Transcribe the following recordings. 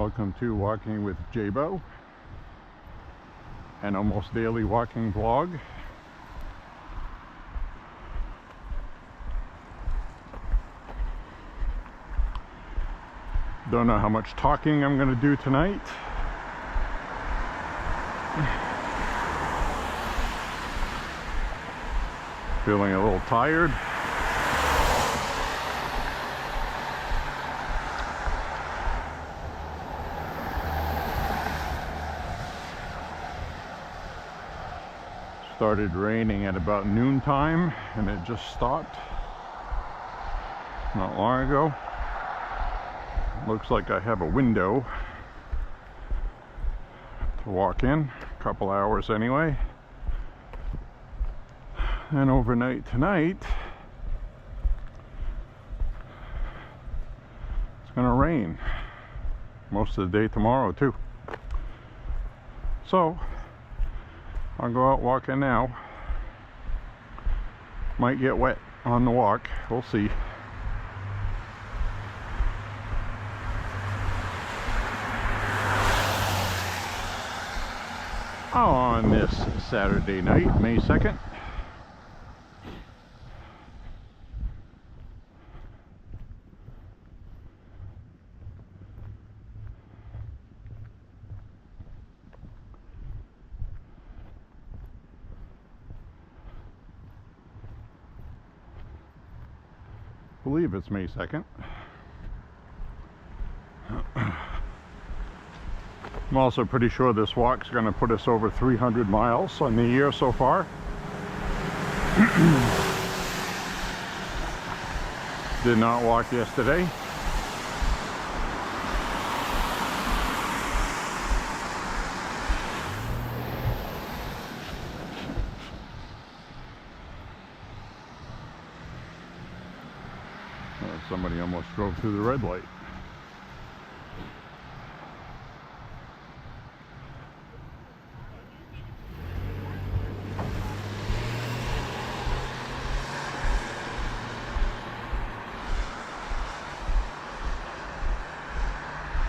Welcome to Walking with J.Beau, an almost daily walking vlog. Don't know how much talking I'm going to do tonight. Feeling a little tired. Started raining at about noontime and it just stopped not long ago. Looks like I have a window to walk in, a couple hours anyway. And overnight tonight it's gonna rain most of the day tomorrow too. So I'll go out walking now. Might get wet on the walk, we'll see. On this Saturday night, May 2nd. I believe it's May 2nd. I'm also pretty sure this walk's going to put us over 300 miles on the year so far. Did not walk yesterday. Somebody almost drove through the red light.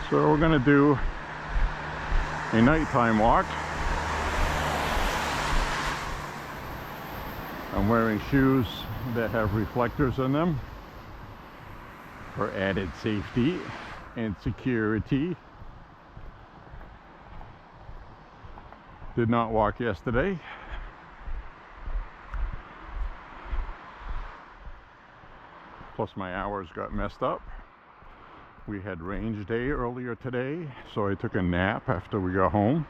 So we're going to do a nighttime walk. I'm wearing shoes that have reflectors in them for added safety and security. Did not walk yesterday. Plus my hours got messed up. We had range day earlier today, so I took a nap after we got home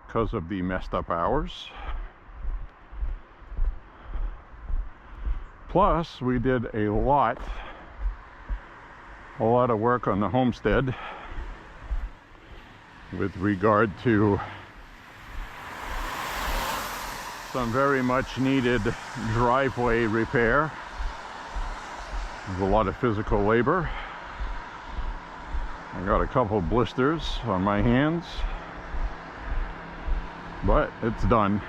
because of the messed up hours. Plus we did a lot of work on the homestead with regard to some very much needed driveway repair. There's a lot of physical labor. I got a couple blisters on my hands, but it's done.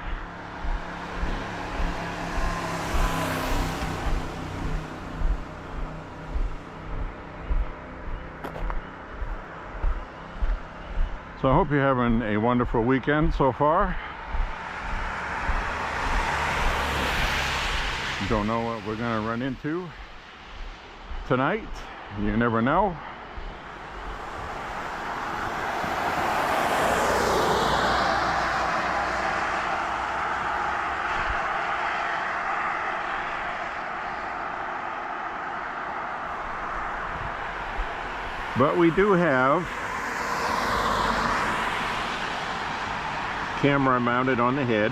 So I hope you're having a wonderful weekend so far. Don't know what we're going to run into tonight. You never know. But we do have camera mounted on the head.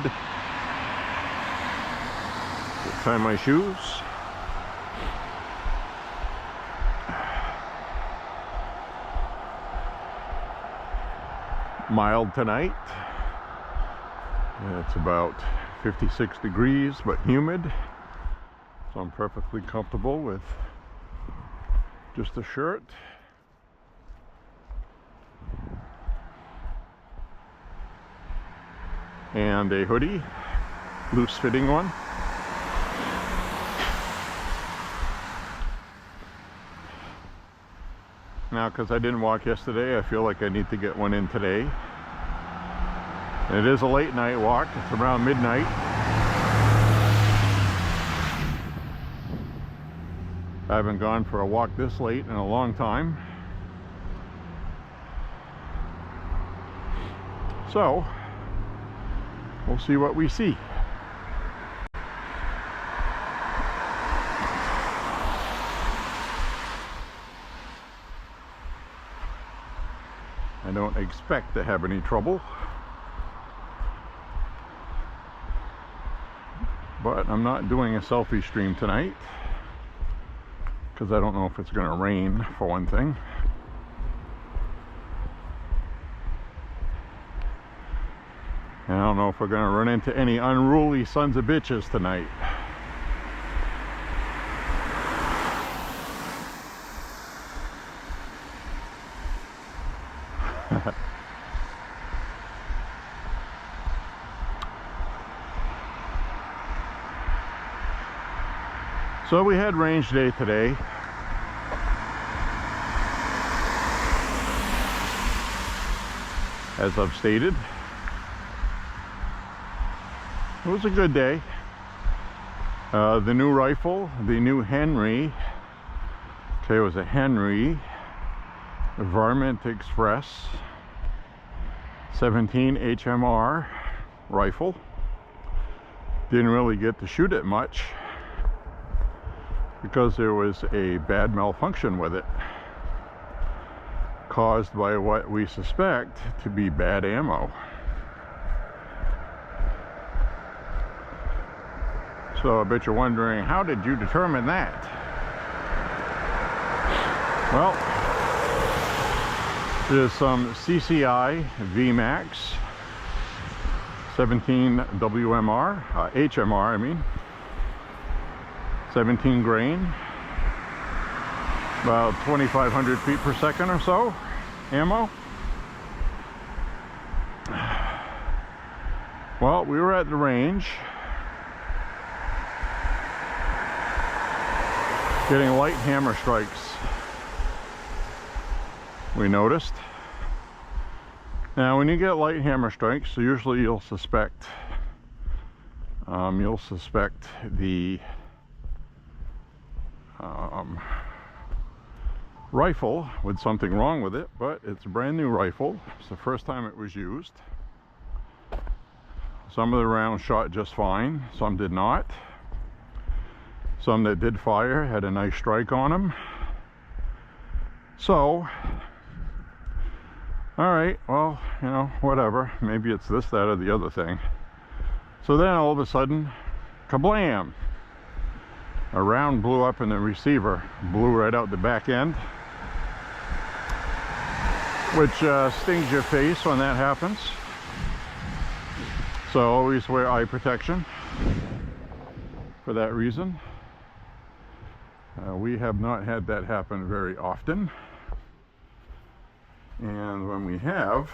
Tie my shoes. Mild tonight. It's about 56 degrees but humid, so I'm perfectly comfortable with just a shirt and a hoodie, loose fitting one. Now, because I didn't walk yesterday, I feel like I need to get one in today. It is a late night walk. It's around midnight. I haven't gone for a walk this late in a long time. So, we'll see what we see. I don't expect to have any trouble, but I'm not doing a selfie stream tonight because I don't know if it's going to rain, for one thing. And I don't know if we're going to run into any unruly sons of bitches tonight. So we had range day today. As I've stated, it was a good day. The new rifle, the new Henry, okay, it was a Henry Varmint Express 17 HMR rifle. Didn't really get to shoot it much because there was a bad malfunction with it, caused by what we suspect to be bad ammo. So I bet you're wondering, how did you determine that? Well, there's some CCI VMAX 17 WMR, HMR I mean, 17 grain, about 2,500 feet per second or so ammo. Well, we were at the range getting light hammer strikes, we noticed. Now when you get light hammer strikes, so usually you'll suspect the rifle with something wrong with it, but it's a brand new rifle. It's the first time it was used. Some of the rounds shot just fine, some did not. Some that did fire had a nice strike on them. So, alright, well, you know, whatever. Maybe it's this, that, or the other thing. So then all of a sudden, kablam! A round blew up in the receiver, blew right out the back end, which stings your face when that happens. So always wear eye protection for that reason. We have not had that happen very often, and when we have,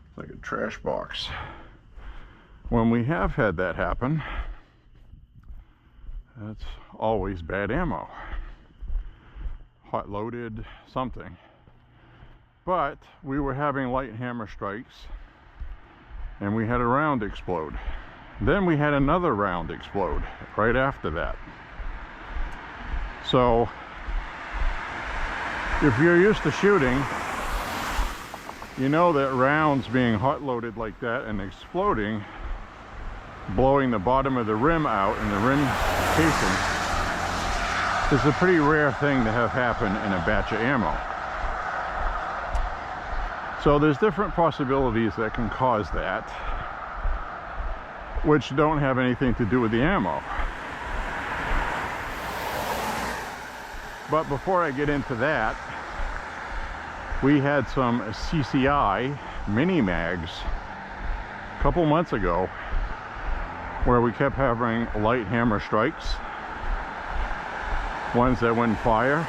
it's like a trash box. When we have had that happen, that's always bad ammo, hot loaded something. But we were having light hammer strikes and we had a round explode. Then we had another round explode right after that. So if you're used to shooting, you know that rounds being hot loaded like that and exploding, blowing the bottom of the rim out and the rim casing, is a pretty rare thing to have happen in a batch of ammo. So there's different possibilities that can cause that, which don't have anything to do with the ammo. But before I get into that, we had some CCI mini mags a couple months ago where we kept having light hammer strikes, ones that wouldn't fire,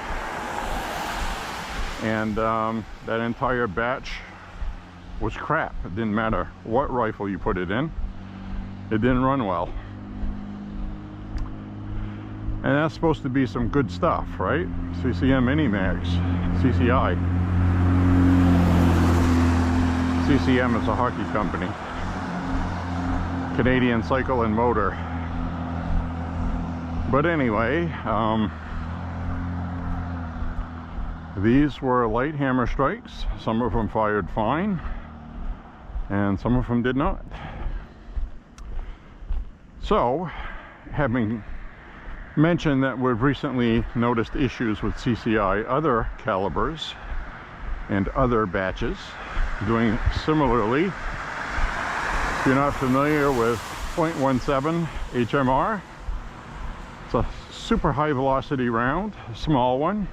and that entire batch was crap. It didn't matter what rifle you put it in, it didn't run well. And that's supposed to be some good stuff, right? CCM Mini Mags, CCI. CCM is a hockey company. Canadian Cycle and Motor. But anyway, these were light hammer strikes. Some of them fired fine, and some of them did not. So, having mentioned that we've recently noticed issues with CCI other calibers and other batches doing similarly. If you're not familiar with .17 HMR, it's a super high velocity round, a small one,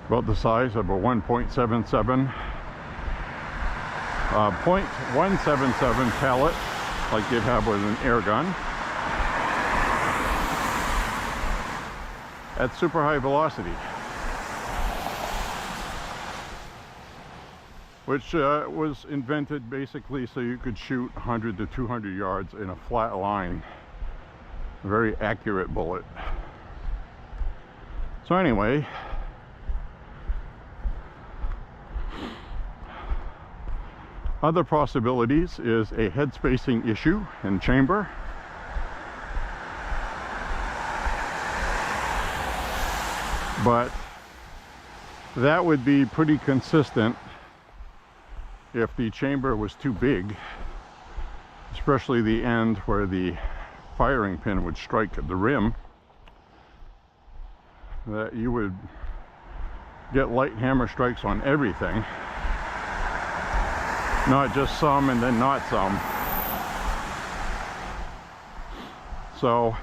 about the size of a 1.77 .177 pellet, like you'd have with an air gun, at super high velocity, which was invented basically so you could shoot 100 to 200 yards in a flat line. A very accurate bullet. So anyway, other possibilities is a head spacing issue in chamber. But that would be pretty consistent if the chamber was too big, especially the end where the firing pin would strike the rim, that you would get light hammer strikes on everything, not just some and then not some. So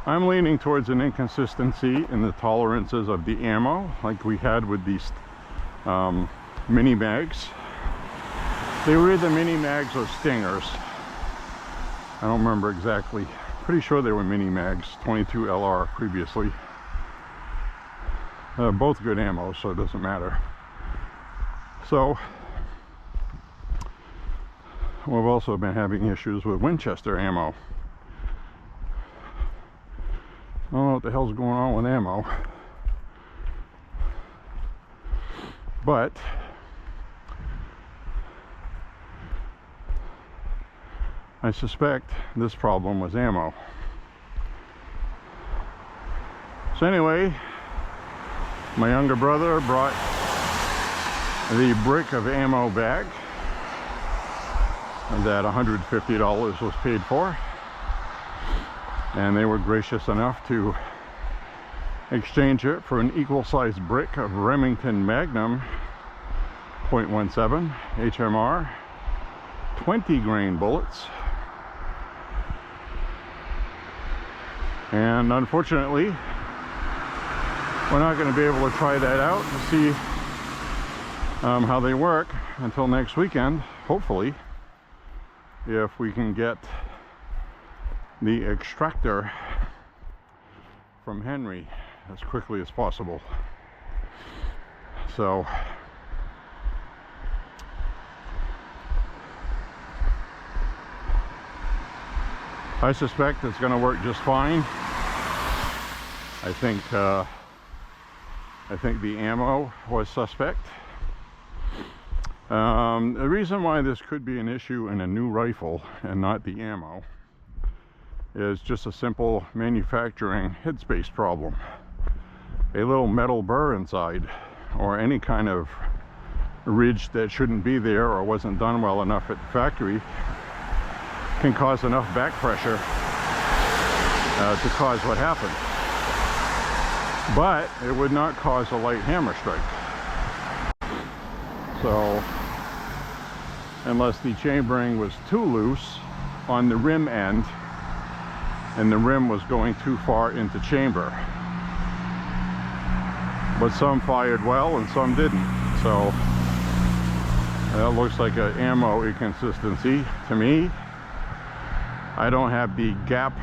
I'm leaning towards an inconsistency in the tolerances of the ammo, like we had with these mini mags. They were either mini mags or stingers. I don't remember exactly. Pretty sure they were mini mags, 22 LR previously. Both good ammo, so it doesn't matter. So we've also been having issues with Winchester ammo. I don't know what the hell's going on with ammo, but I suspect this problem was ammo. So anyway, my younger brother brought the brick of ammo back that $150 was paid for, and they were gracious enough to exchange it for an equal-sized brick of Remington Magnum .17 HMR 20 grain bullets. And unfortunately, we're not going to be able to try that out to see how they work until next weekend, hopefully, if we can get the extractor from Henry as quickly as possible. So I suspect it's going to work just fine. I think the ammo was suspect. The reason why this could be an issue in a new rifle and not the ammo is just a simple manufacturing headspace problem. A little metal burr inside, or any kind of ridge that shouldn't be there or wasn't done well enough at the factory, can cause enough back pressure to cause what happened. But it would not cause a light hammer strike. So unless the chambering was too loose on the rim end and the rim was going too far into chamber. But some fired well and some didn't. So that looks like an ammo inconsistency to me. I don't have the gap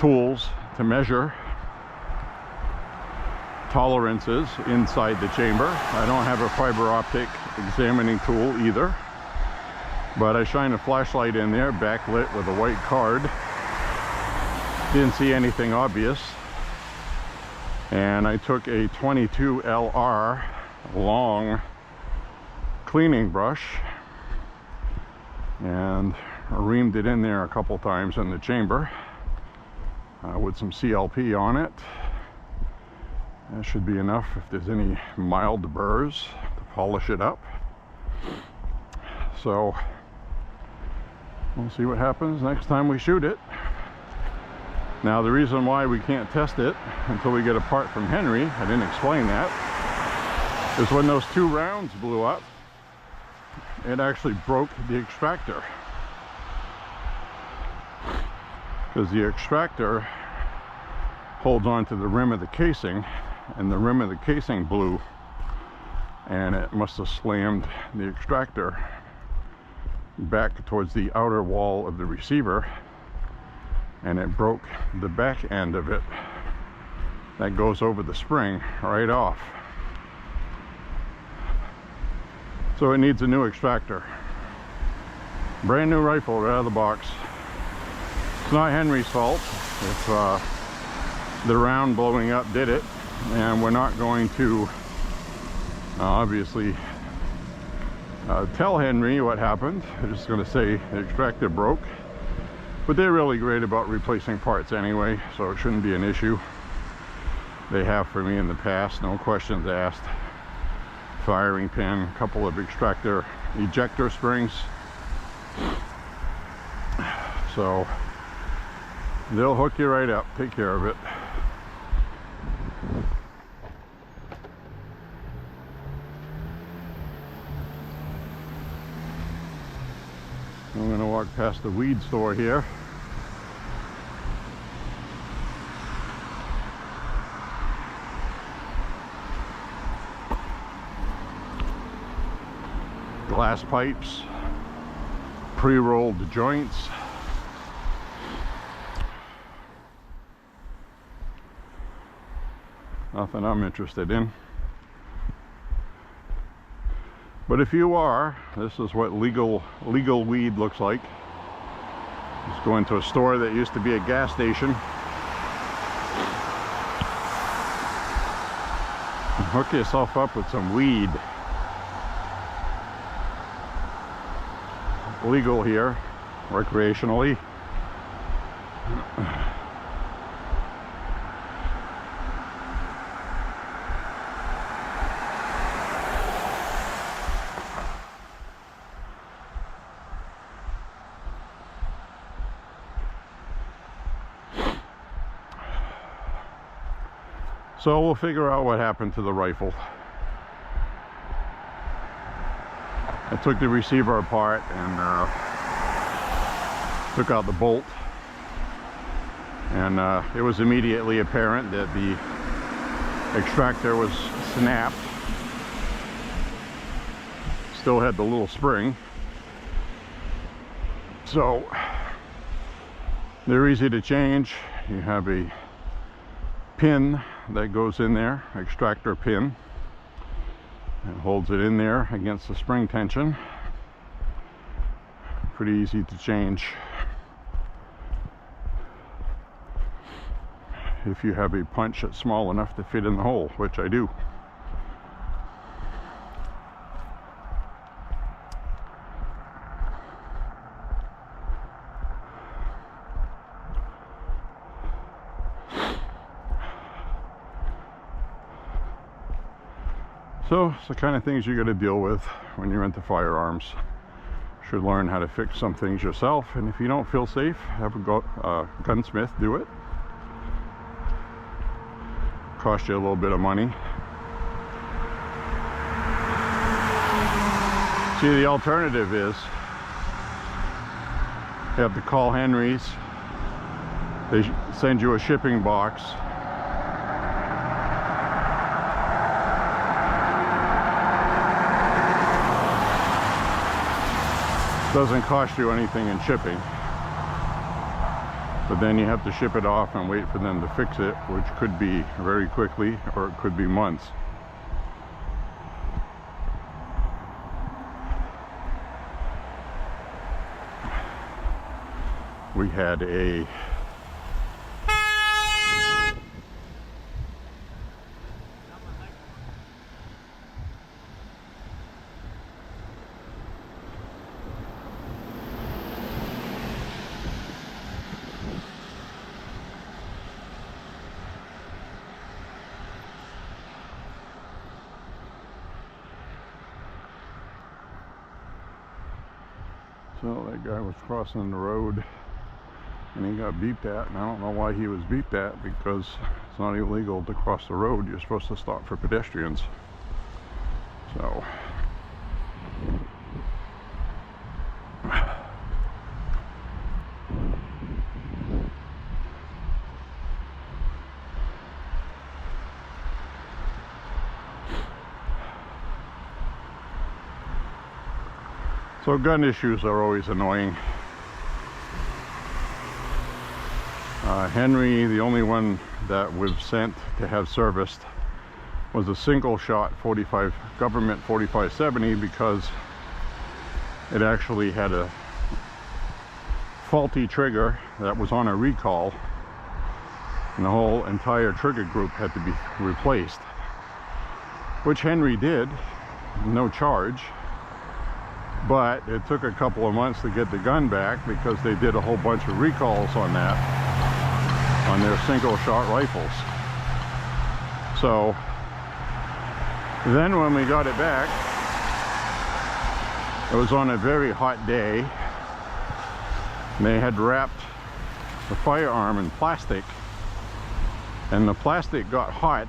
tools to measure tolerances inside the chamber. I don't have a fiber optic examining tool either, but I shine a flashlight in there, backlit with a white card, Didn't see anything obvious. And I took a 22 LR long cleaning brush and reamed it in there a couple times in the chamber with some CLP on it. That should be enough if there's any mild burrs to polish it up. So we'll see what happens next time we shoot it. Now the reason why we can't test it until we get a part from Henry, I didn't explain that, is when those 2 rounds blew up, it actually broke the extractor. Because the extractor holds on to the rim of the casing, and the rim of the casing blew, and it must have slammed the extractor back towards the outer wall of the receiver, and it broke the back end of it that goes over the spring right off. So it needs a new extractor. Brand new rifle right out of the box. It's not Henry's fault if the round blowing up did it, and we're not going to obviously tell Henry what happened. I'm just going to say the extractor broke, but they're really great about replacing parts anyway, so it shouldn't be an issue. They have for me in the past, no questions asked. Firing pin, a couple of extractor ejector springs, so they'll hook you right up, take care of it. I'm going to walk past the weed store here. Glass pipes, pre-rolled joints. Nothing I'm interested in. But if you are, this is what legal weed looks like. Just go into a store that used to be a gas station and hook yourself up with some weed. Legal here, recreationally. So we'll figure out what happened to the rifle. I took the receiver apart and took out the bolt, and it was immediately apparent that the extractor was snapped. Still had the little spring, so they're easy to change. You have a pin that goes in there, extractor pin. It holds it in there against the spring tension. Pretty easy to change if you have a punch that's small enough to fit in the hole, which I do. So it's the kind of things you got to deal with when you're into firearms. Should learn how to fix some things yourself, and if you don't feel safe, have a gunsmith do it. Cost you a little bit of money. See, the alternative is you have to call Henry's. They send you a shipping box. Doesn't cost you anything in shipping, but then you have to ship it off and wait for them to fix it, which could be very quickly or it could be months. We had a So that guy was crossing the road and he got beeped at, and I don't know why he was beeped at, because it's not illegal to cross the road. You're supposed to stop for pedestrians. So gun issues are always annoying. Henry, the only one that we've sent to have serviced, was a single shot 45 government 4570, because it actually had a faulty trigger that was on a recall, and the whole entire trigger group had to be replaced, which Henry did, no charge. But it took a couple of months to get the gun back, because they did a whole bunch of recalls on that, on their single shot rifles. So then when we got it back, it was on a very hot day. They had wrapped the firearm in plastic, and the plastic got hot,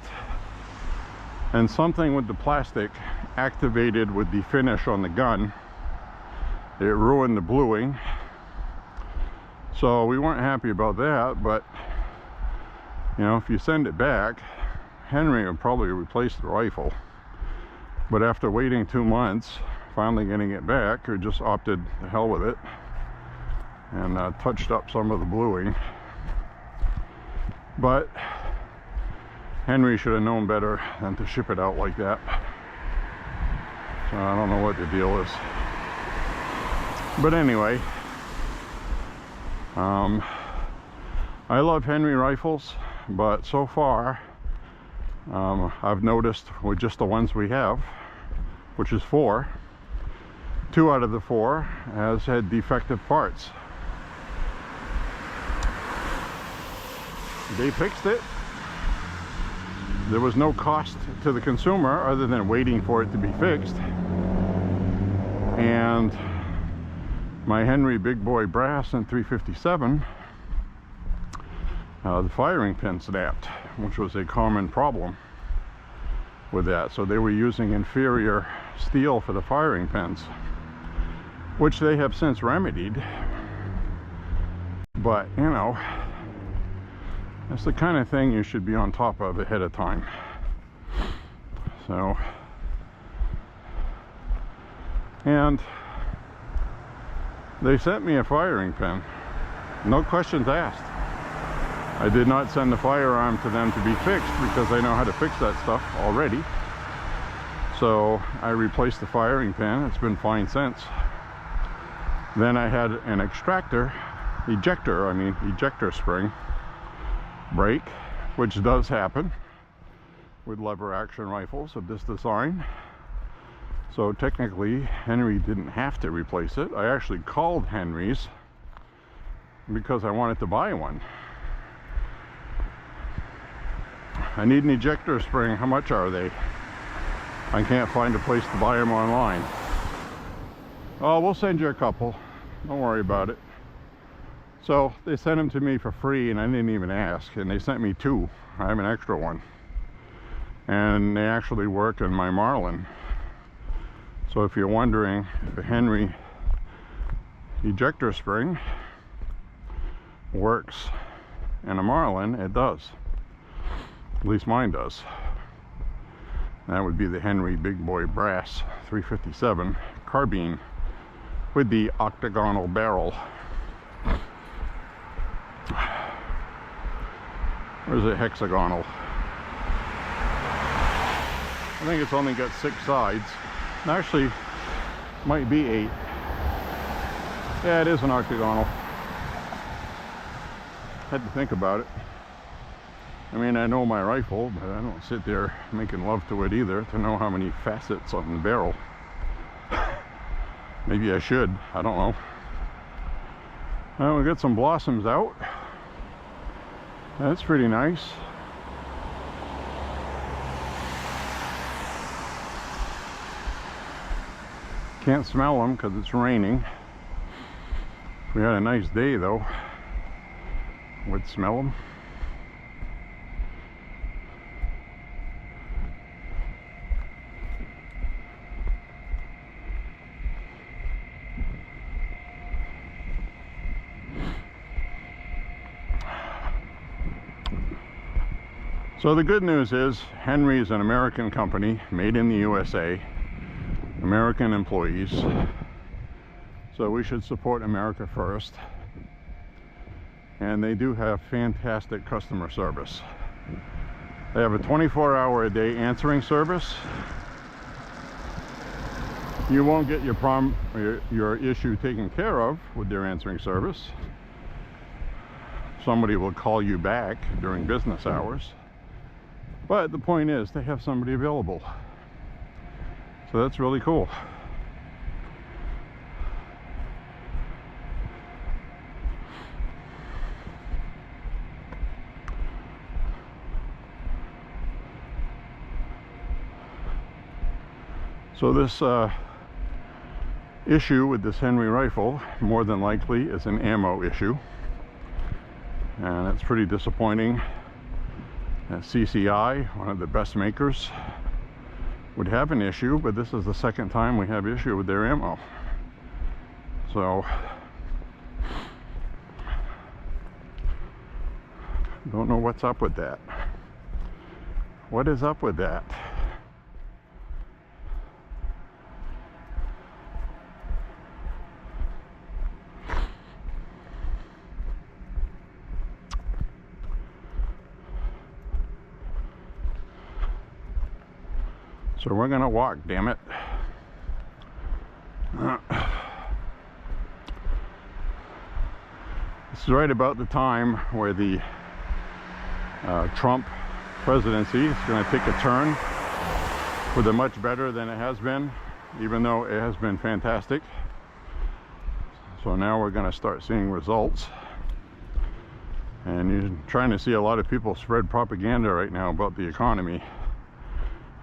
and something with the plastic activated with the finish on the gun. It ruined the bluing, so we weren't happy about that. But you know, if you send it back, Henry would probably replace the rifle. But after waiting 2 months, finally getting it back, we just opted the hell with it and touched up some of the bluing. But Henry should have known better than to ship it out like that. So I don't know what the deal is. But anyway, I love Henry rifles, but so far I've noticed with just the ones we have, which is 4, 2 out of the 4 has had defective parts. They fixed it. There was no cost to the consumer other than waiting for it to be fixed. And my Henry Big Boy Brass in 357, the firing pin snapped, which was a common problem with that. So they were using inferior steel for the firing pins, which they have since remedied. But you know, that's the kind of thing you should be on top of ahead of time. So, and they sent me a firing pin, no questions asked. I did not send the firearm to them to be fixed, because I know how to fix that stuff already. So I replaced the firing pin. It's been fine since. Then I had an ejector spring break, which does happen with lever action rifles of this design. So technically Henry didn't have to replace it. I actually called Henry's because I wanted to buy one. I need an ejector spring. How much are they? I can't find a place to buy them online. Oh, we'll send you a couple. Don't worry about it. So they sent them to me for free, and I didn't even ask. And they sent me 2. I have an extra one. And they actually work in my Marlin. So if you're wondering if a Henry ejector spring works in a Marlin, it does. At least mine does. That would be the Henry Big Boy Brass 357 carbine with the octagonal barrel. Or is it hexagonal? I think it's only got 6 sides. Actually, might be 8. Yeah, it is an octagonal. Had to think about it. I mean, I know my rifle, but I don't sit there making love to it either to know how many facets on the barrel. Maybe I should. I don't know. Well, we got some blossoms out. That's pretty nice. Can't smell them because it's raining. We had a nice day though. Would smell them. So the good news is Henry is an American company, made in the USA, American employees. So we should support America first. And they do have fantastic customer service. They have a 24-hour-a-day answering service. You won't get your issue taken care of with their answering service. Somebody will call you back during business hours. But the point is, they have somebody available. So that's really cool. So this issue with this Henry rifle, more than likely, is an ammo issue. And it's pretty disappointing. CCI, one of the best makers, would have an issue, but this is the second time we have issue with their ammo. So don't know what's up with that. What is up with that? So we're gonna walk, damn it. This is right about the time where the Trump presidency is gonna take a turn for the much better than it has been, even though it has been fantastic. So now we're gonna start seeing results. And you're trying to see a lot of people spread propaganda right now about the economy.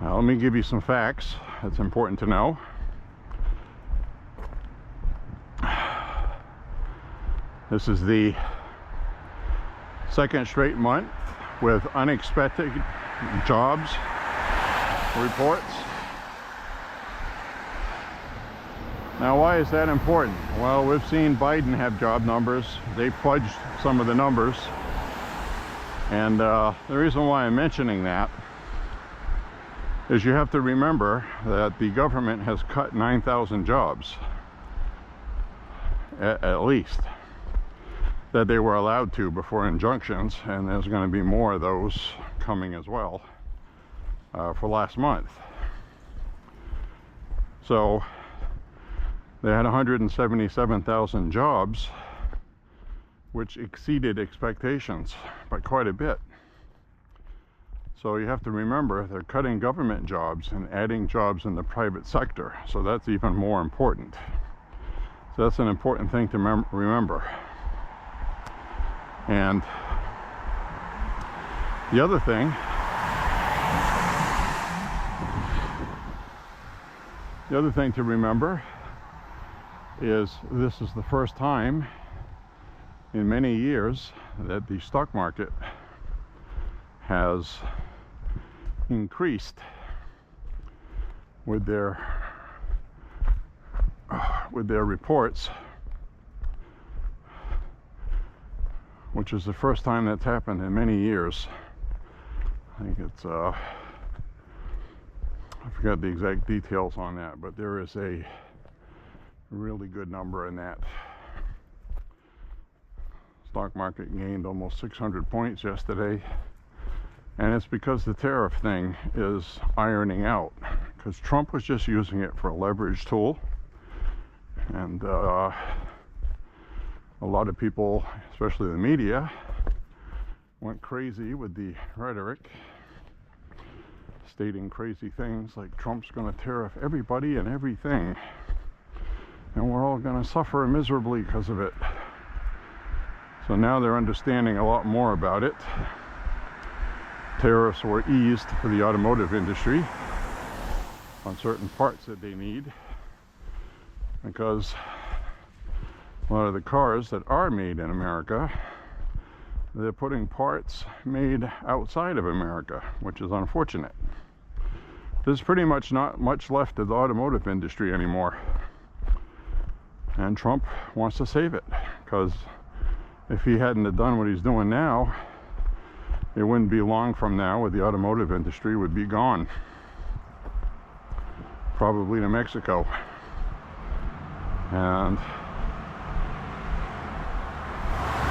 Let me give you some facts that's important to know. This is the second straight month with unexpected jobs reports. Now, why is that important? Well, we've seen Biden have job numbers. They fudged some of the numbers. And the reason why I'm mentioning that is you have to remember that the government has cut 9,000 jobs, at least, that they were allowed to before injunctions, and there's going to be more of those coming as well for last month. So they had 177,000 jobs, which exceeded expectations by quite a bit. So you have to remember they're cutting government jobs and adding jobs in the private sector. So that's even more important. So that's an important thing to remember. And the other thing, to remember is this is the first time in many years that the stock market has increased with their reports, which is the first time that's happened in many years. I think it's I forgot the exact details on that, but there is a really good number in that. Stock market gained almost 600 points yesterday. And it's because the tariff thing is ironing out. Because Trump was just using it for a leverage tool. And a lot of people, especially the media, went crazy with the rhetoric, stating crazy things like Trump's going to tariff everybody and everything. And we're all going to suffer miserably because of it. So now they're understanding a lot more about it. Tariffs were eased for the automotive industry on certain parts that they need, because A lot of the cars that are made in America, they're putting parts made outside of America, which is unfortunate. There's pretty much not much left of the automotive industry anymore. And Trump wants to save it, because if he hadn't have done what he's doing now, it wouldn't be long from now where the automotive industry would be gone. Probably to Mexico. And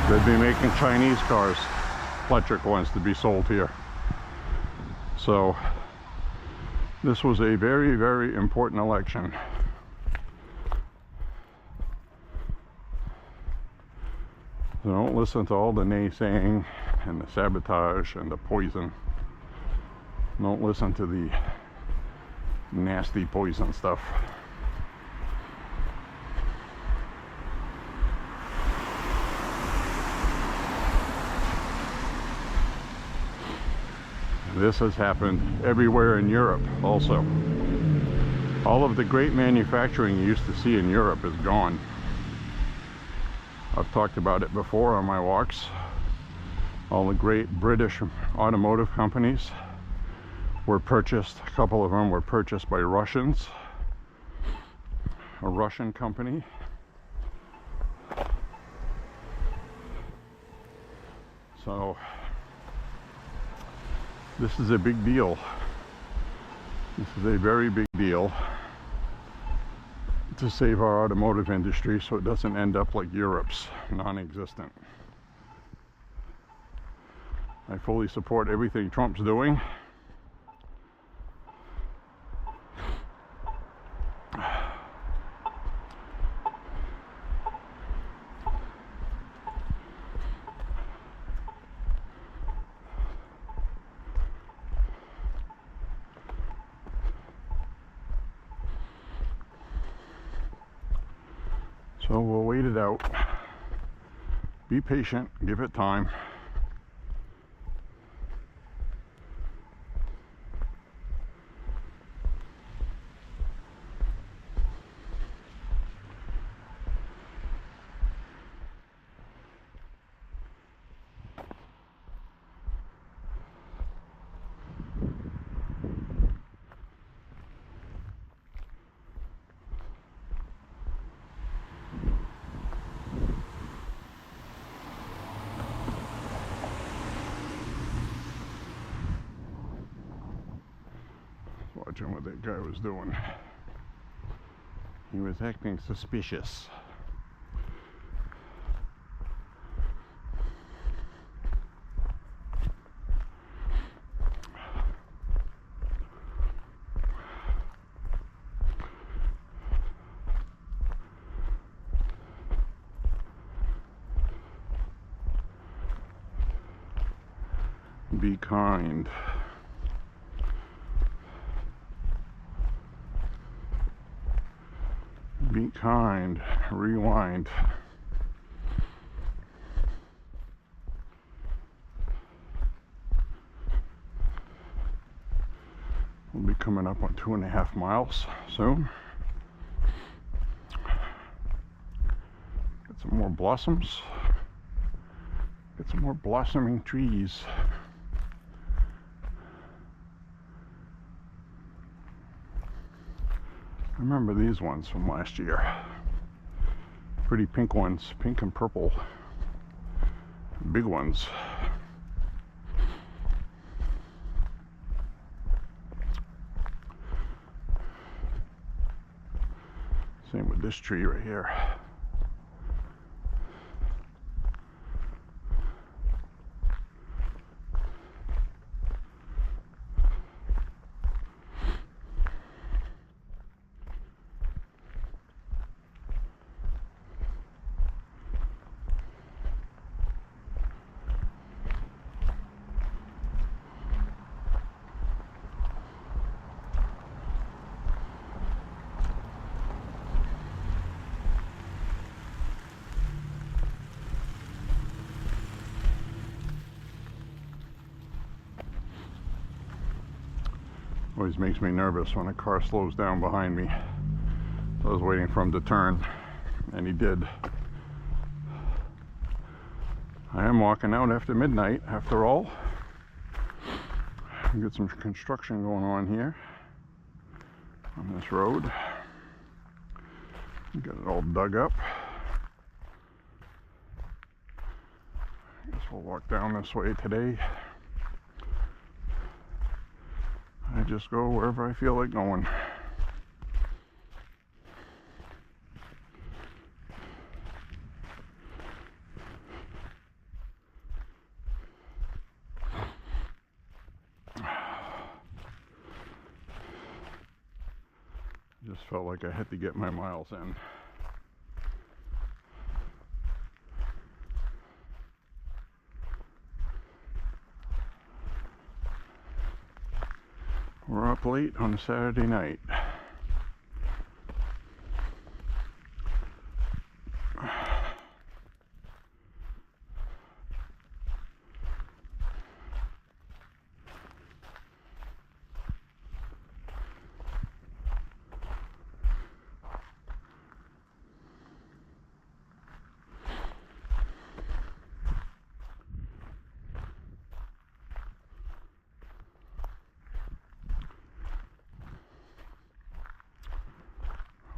they'd be making Chinese cars, electric ones, to be sold here. So this was a very, very important election. So don't listen to all the naysaying and the sabotage and the poison. Don't listen to the nasty poison stuff. This has happened everywhere in Europe also. All of the great manufacturing you used to see in Europe is gone. I've talked about it before on my walks. All the great British automotive companies were purchased, a couple of them were purchased by Russians. A Russian company. So this is a big deal. This is a very big deal to save our automotive industry so it doesn't end up like Europe's, non-existent. I fully support everything Trump's doing. So we'll wait it out. Be patient, give it time. Watching what that guy was doing. He was acting suspicious. Be kind. Be kind. Rewind. We'll be coming up on 2.5 miles soon. Get some more blossoms. Get some more blossoming trees. I remember these ones from last year. Pretty pink ones, pink and purple. Big ones. Same with this tree right here. Always makes me nervous when a car slows down behind me. So I was waiting for him to turn, and he did. I am walking out after midnight, after all. We got some construction going on here on this road. Got it all dug up. I guess we'll walk down this way today. I just go wherever I feel like going. Just felt like I had to get my miles in. We're up late on Saturday night.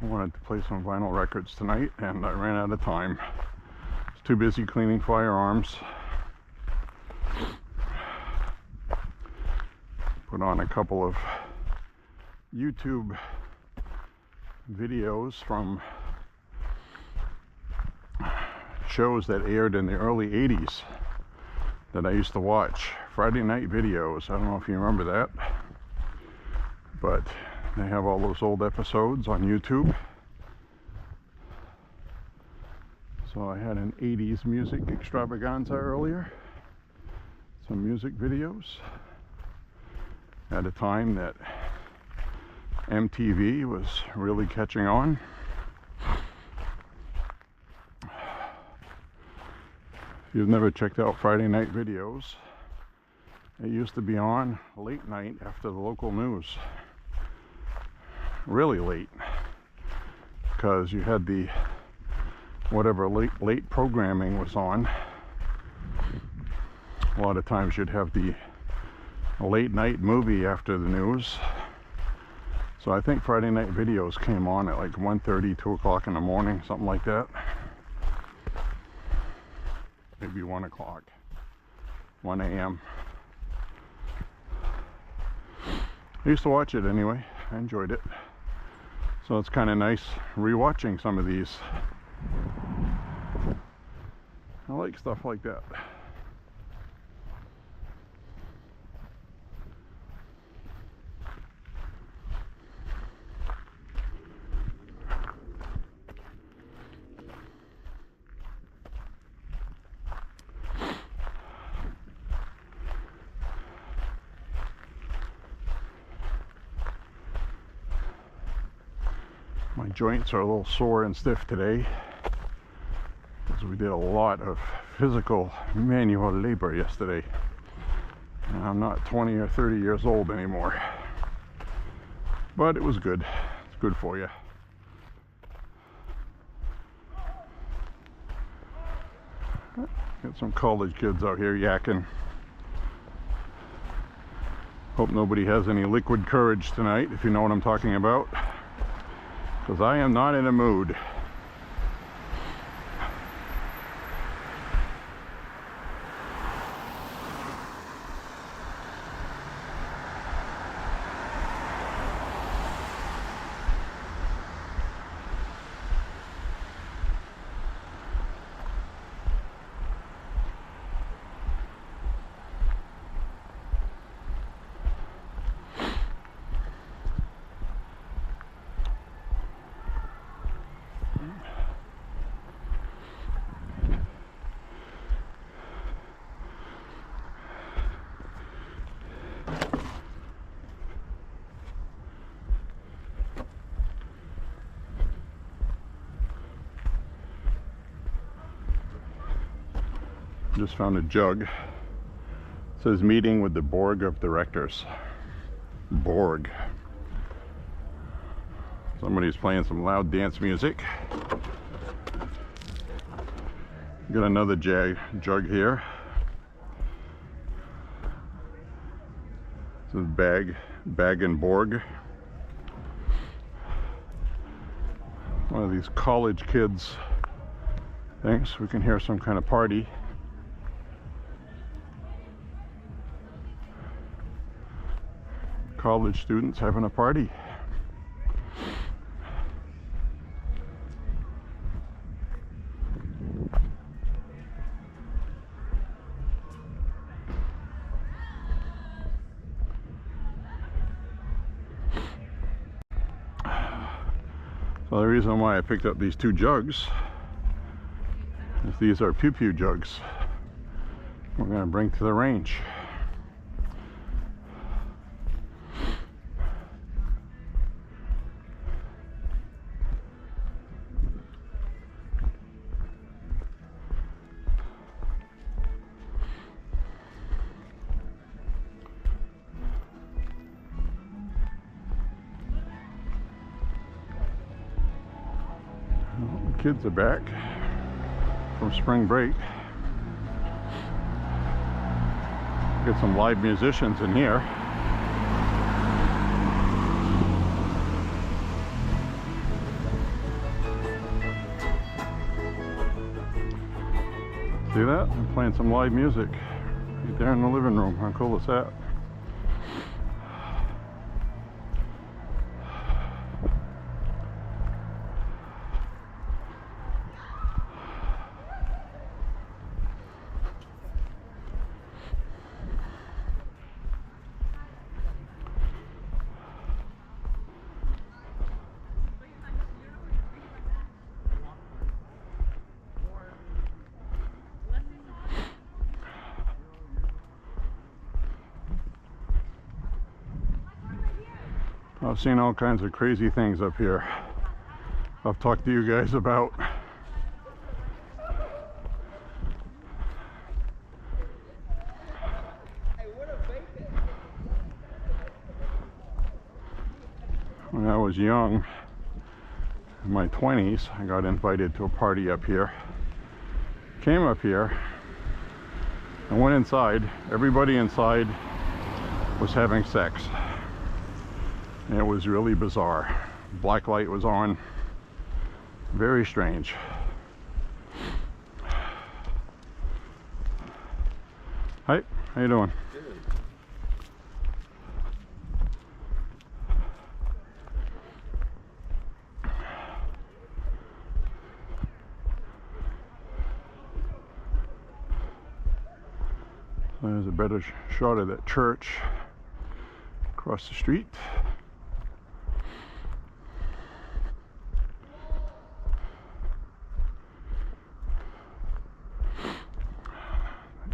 I wanted to play some vinyl records tonight and I ran out of time. I was too busy cleaning firearms. Put on a couple of YouTube videos from shows that aired in the early 80s that I used to watch. Friday night videos. I don't know if you remember that, but they have all those old episodes on YouTube. So I had an 80s music extravaganza earlier. Some music videos. At a time that MTV was really catching on. If you've never checked out Friday night videos, it used to be on late night after the local news. Really late, because you had the whatever late programming was on. A lot of times you'd have the late night movie after the news. So I think Friday night videos came on at like 1:30, 2 o'clock in the morning, something like that. Maybe 1 o'clock, 1 a.m. I used to watch it anyway. I enjoyed it. So it's kind of nice rewatching some of these. I like stuff like that. My joints are a little sore and stiff today because we did a lot of physical manual labor yesterday. And I'm not 20 or 30 years old anymore. But it was good. It's good for you. Got some college kids out here yakking. Hope nobody has any liquid courage tonight, if you know what I'm talking about. Because I am not in a mood. Just found a jug. It says meeting with the board of directors. Borg. Somebody's playing some loud dance music. Got another jug here. This is Bag and Borg. One of these college kids things. We can hear some kind of party. College students having a party. So the reason why I picked up these two jugs is these are pew-pew jugs we're going to bring to the range. Kids are back from spring break. Get some live musicians in here. See that? I'm playing some live music right there in the living room. How cool is that? I've seen all kinds of crazy things up here. I've talked to you guys about. When I was young, in my 20s, I got invited to a party up here. Came up here and went inside. Everybody inside was having sex. And it was really bizarre. Black light was on. Very strange. Hi, how you doing? Good. There's a better shot of that church across the street.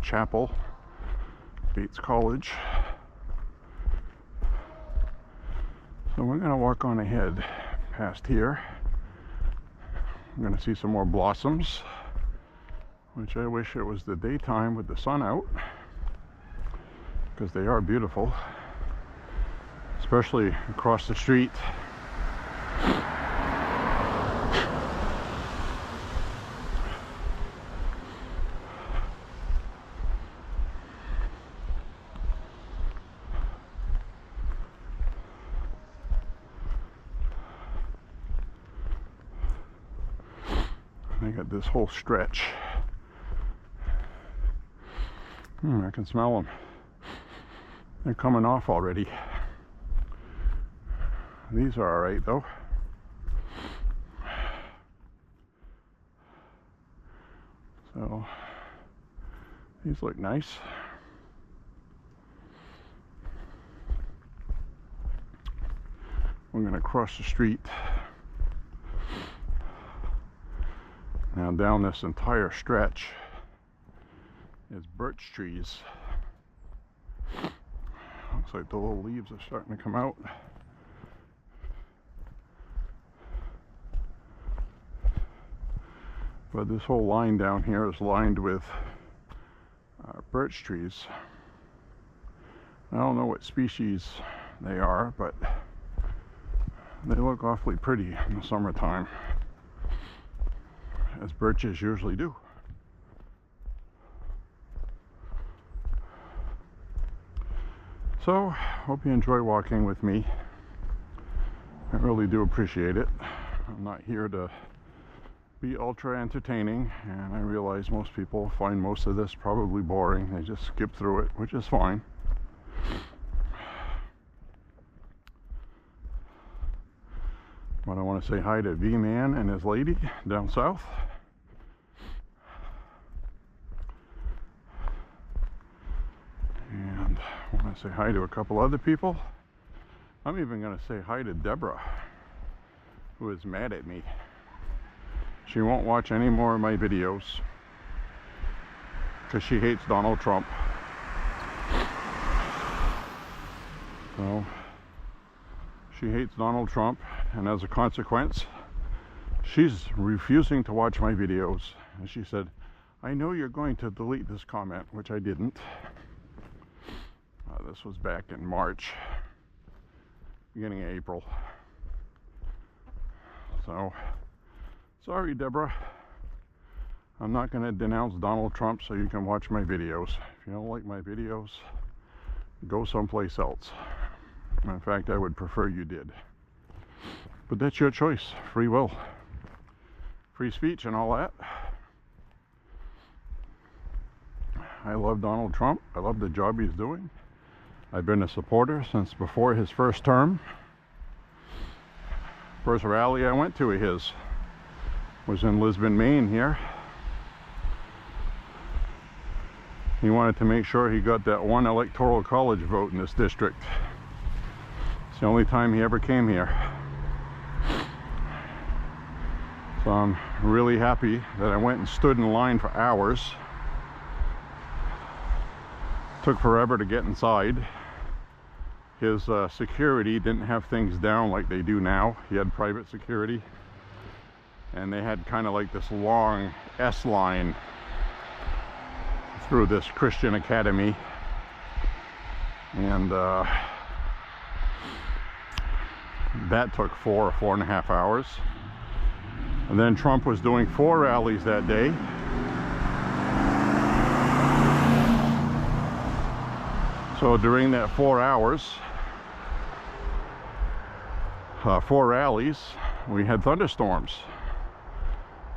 Chapel, Bates College. So we're going to walk on ahead past here. I'm going to see some more blossoms, which I wish it was the daytime with the sun out, because they are beautiful, especially across the street. I got this whole stretch. I can smell them. They're coming off already. These are all right though. So these look nice. We're going to cross the street. Now down this entire stretch is birch trees. Looks like the little leaves are starting to come out. But this whole line down here is lined with birch trees. I don't know what species they are, but they look awfully pretty in the summertime, as birches usually do. So, hope you enjoy walking with me. I really do appreciate it. I'm not here to be ultra entertaining, and I realize most people find most of this probably boring. They just skip through it, which is fine. But I want to say hi to V-Man and his lady down south. And I want to say hi to a couple other people. I'm even going to say hi to Deborah, who is mad at me. She won't watch any more of my videos because she hates Donald Trump. So she hates Donald Trump, and as a consequence, she's refusing to watch my videos. And she said, I know you're going to delete this comment, which I didn't. This was back in March, beginning of April. So, sorry, Deborah. I'm not going to denounce Donald Trump so you can watch my videos. If you don't like my videos, go someplace else. In fact, I would prefer you did. But that's your choice. Free will. Free speech and all that. I love Donald Trump. I love the job he's doing. I've been a supporter since before his first term. First rally I went to of his was in Lisbon, Maine here. He wanted to make sure he got that one electoral college vote in this district. It's the only time he ever came here. So I'm really happy that I went and stood in line for hours. Took forever to get inside. His security didn't have things down like they do now. He had private security. And they had kind of like this long S line through this Christian academy. And that took 4.5 hours. And then Trump was doing 4 rallies that day. So during that 4 hours, 4 rallies, we had thunderstorms.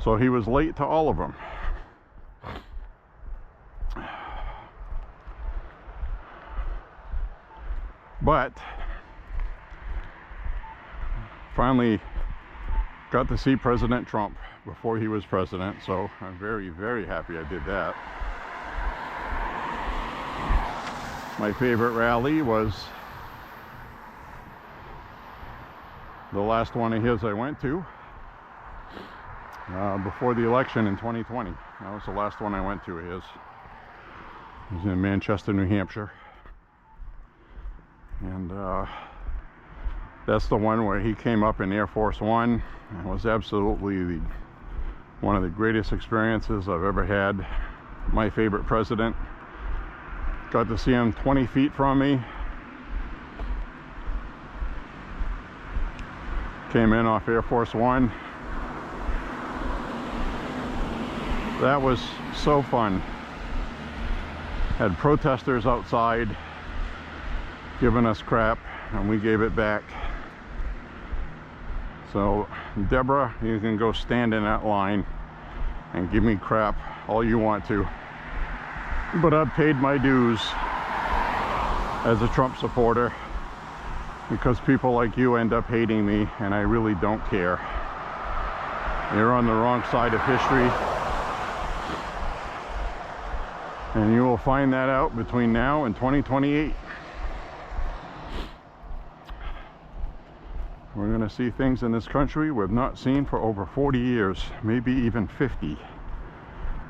So he was late to all of them. But finally got to see President Trump before he was president, so I'm very, very happy I did that. My favorite rally was the last one of his I went to before the election in 2020. That was the last one I went to of his. It was in Manchester, New Hampshire. And that's the one where he came up in Air Force One. It was absolutely one of the greatest experiences I've ever had. My favorite president. Got to see him 20 feet from me. Came in off Air Force One. That was so fun. Had protesters outside giving us crap, and we gave it back. So, Deborah, you can go stand in that line and give me crap all you want to. But I've paid my dues as a Trump supporter, because people like you end up hating me, and I really don't care. You're on the wrong side of history, and you will find that out between now and 2028. We're going to see things in this country we've not seen for over 40 years, maybe even 50,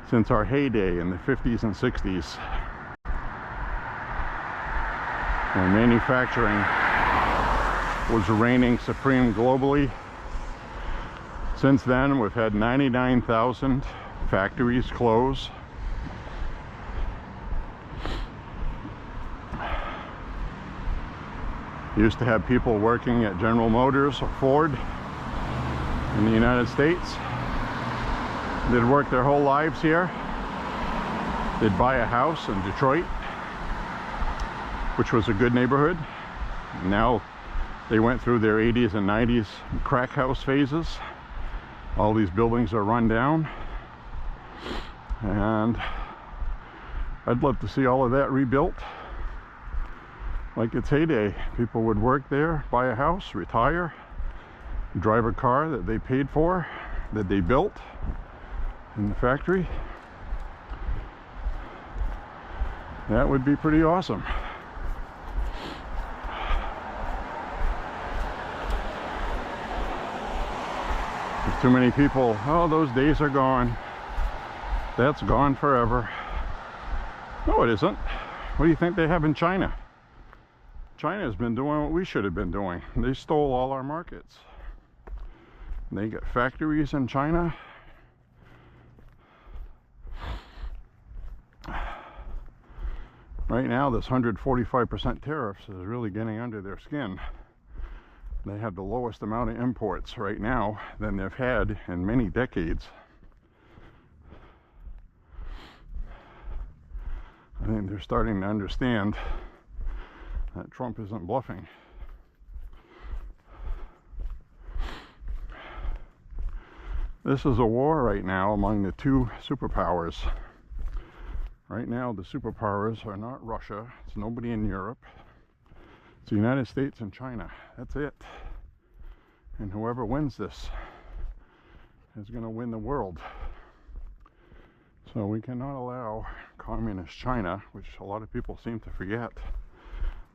since our heyday in the 50s and 60s. When manufacturing was reigning supreme globally. Since then, we've had 99,000 factories close. Used to have people working at General Motors or Ford in the United States. They'd work their whole lives here. They'd buy a house in Detroit. which was a good neighborhood. Now they went through their 80s and 90s crack house phases. All these buildings are run down, and I'd love to see all of that rebuilt like its heyday. People would work there, buy a house, retire, drive a car that they paid for, that they built in the factory. That would be pretty awesome. There's too many people, oh, those days are gone. That's gone forever. No, it isn't. What do you think they have in China? China has been doing what we should have been doing. They stole all our markets. They got factories in China. Right now, this 145% tariffs is really getting under their skin. They have the lowest amount of imports right now than they've had in many decades. I think they're starting to understand that Trump isn't bluffing. This is a war right now among the two superpowers. Right now, the superpowers are not Russia. It's nobody in Europe. It's the United States and China. That's it. And whoever wins this is going to win the world. So we cannot allow communist China, which a lot of people seem to forget.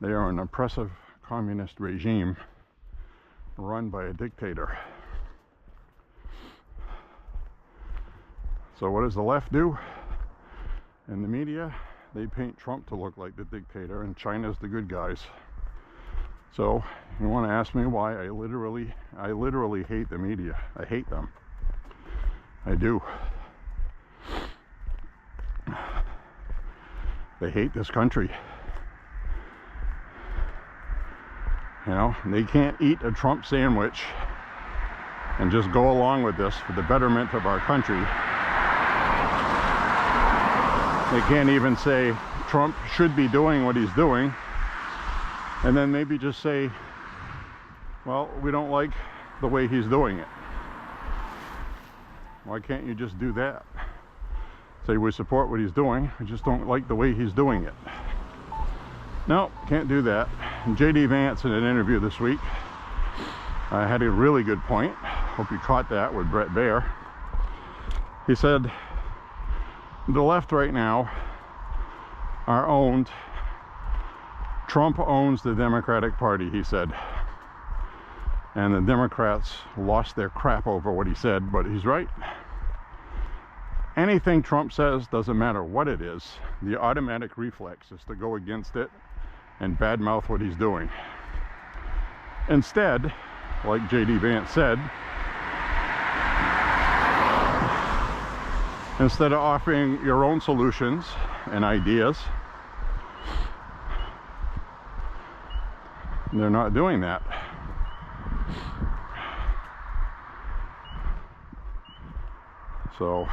They are an oppressive communist regime run by a dictator. So what does the left do? In the media, they paint Trump to look like the dictator and China's the good guys. So you want to ask me why I literally hate the media. I hate them. I do. They hate this country. You know, they can't eat a Trump sandwich and just go along with this for the betterment of our country. They can't even say Trump should be doing what he's doing, and then maybe just say, well, we don't like the way he's doing it. Why can't you just do that? Say we support what he's doing, we just don't like the way he's doing it. No, can't do that. And J.D. Vance in an interview this week had a really good point. Hope you caught that with Brett Baer. He said, the left right now are owned. Trump owns the Democratic Party, he said. And the Democrats lost their crap over what he said, but he's right. Anything Trump says, doesn't matter what it is, the automatic reflex is to go against it and badmouth what he's doing. Instead, like J.D. Vance said, instead of offering your own solutions and ideas, they're not doing that. So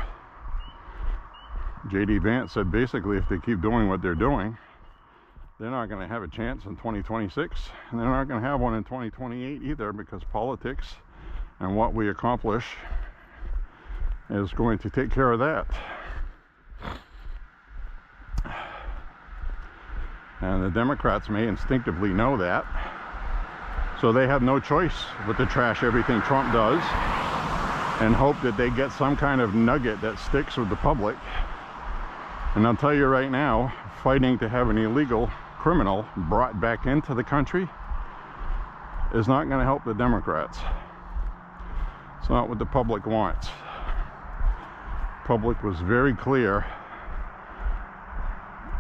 J.D. Vance said basically if they keep doing what they're doing, they're not going to have a chance in 2026, and they're not going to have one in 2028 either, because politics and what we accomplish is going to take care of that. And the Democrats may instinctively know that, so they have no choice but to trash everything Trump does and hope that they get some kind of nugget that sticks with the public. And I'll tell you right now, fighting to have an illegal criminal brought back into the country is not going to help the Democrats. It's not what the public wants. Public was very clear.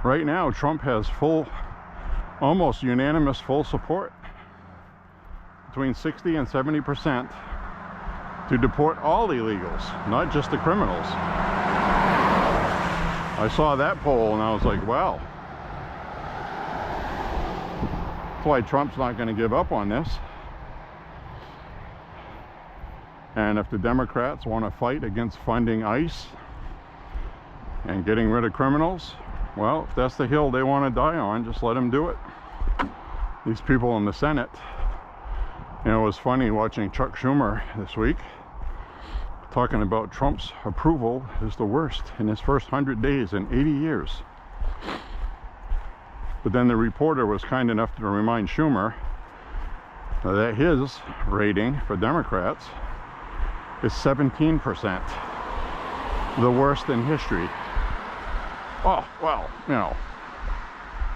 Right now, Trump has full, almost unanimous full support, between 60 and 70%, to deport all illegals, not just the criminals. I saw that poll and I was like, wow. That's why Trump's not going to give up on this. And if the Democrats want to fight against funding ICE and getting rid of criminals, Well, if that's the hill they want to die on, just let them do it. These people in the Senate. You know, it was funny watching Chuck Schumer this week talking about Trump's approval is the worst in his first 100 days in 80 years. But then the reporter was kind enough to remind Schumer that his rating for Democrats is 17%, the worst in history. Oh, well, you know,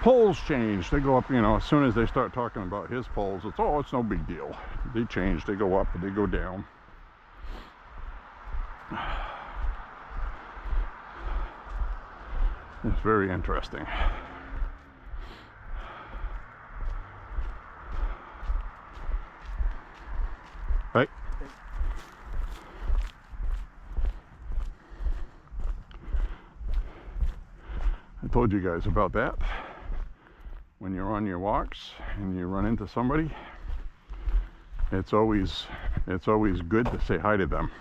polls change. They go up, you know, as soon as they start talking about his polls, it's no big deal. They change, they go up, they go down. It's very interesting. Right? I told you guys about that. When you're on your walks and you run into somebody, it's always good to say hi to them.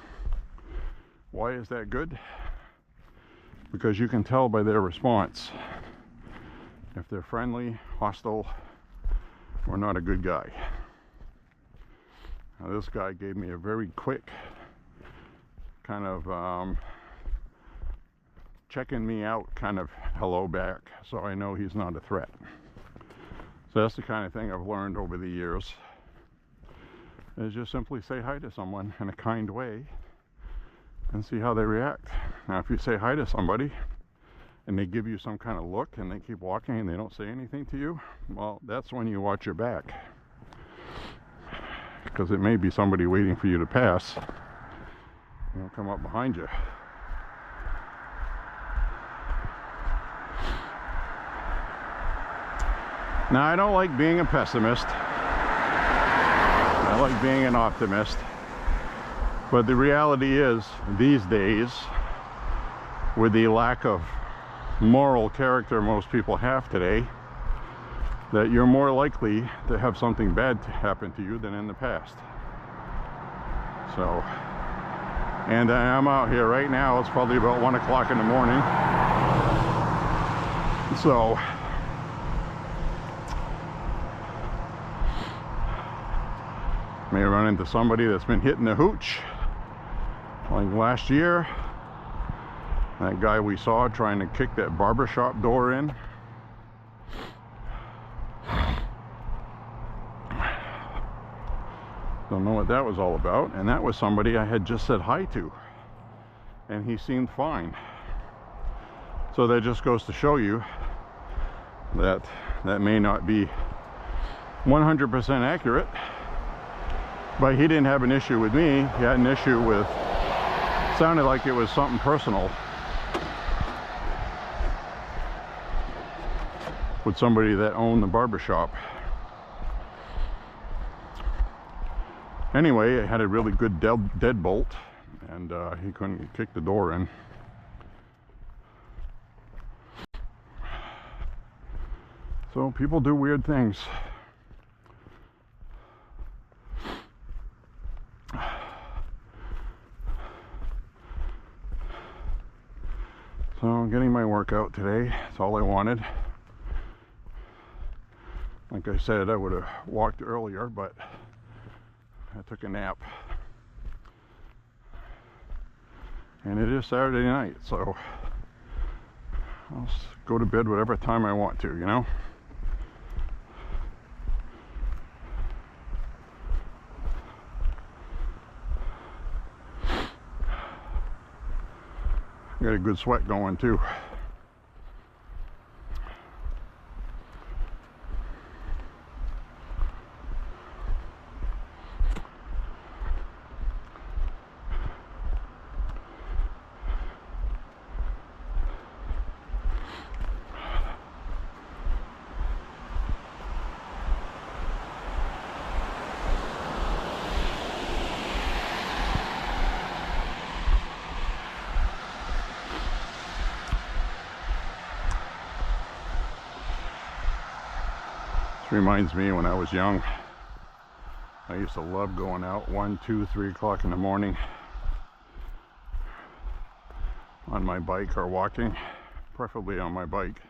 Why is that good? Because you can tell by their response if they're friendly, hostile, or not a good guy. Now, this guy gave me a very quick kind of checking me out kind of hello back, so I know he's not a threat. So that's the kind of thing I've learned over the years, is just simply say hi to someone in a kind way and see how they react. Now, if you say hi to somebody and they give you some kind of look and they keep walking and they don't say anything to you, well, that's when you watch your back, because it may be somebody waiting for you to pass and they'll come up behind you. Now, I don't like being a pessimist. I like being an optimist. But the reality is, these days, with the lack of moral character most people have today, that you're more likely to have something bad to happen to you than in the past. So, and I'm out here right now. It's probably about 1 o'clock in the morning. So, may run into somebody that's been hitting the hooch. Like last year, that guy we saw trying to kick that barbershop door in. Don't know what that was all about. And that was somebody I had just said hi to, and he seemed fine. So that just goes to show you that that may not be 100% accurate. But he didn't have an issue with me. He had an issue with, sounded like it was something personal with somebody that owned the barbershop. Anyway, it had a really good deadbolt, and he couldn't kick the door in. So people do weird things. So I'm getting my workout today. That's all I wanted. Like I said, I would have walked earlier, but I took a nap. And it is Saturday night, so I'll go to bed whatever time I want to, you know? Got a good sweat going too. Reminds me when I was young, I used to love going out 1, 2, 3 o'clock in the morning on my bike or walking, preferably on my bike.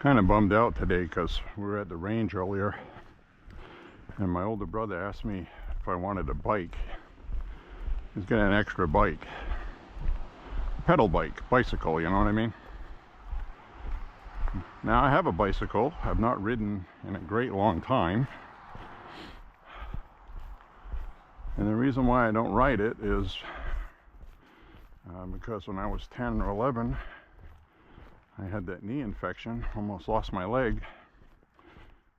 kind of bummed out today because we were at the range earlier and my older brother asked me if I wanted a bike. He's getting an extra bike, pedal bike, bicycle, you know what I mean? Now I have a bicycle. I've not ridden in a great long time, and the reason why I don't ride it is because when I was 10 or 11 I had that knee infection, almost lost my leg,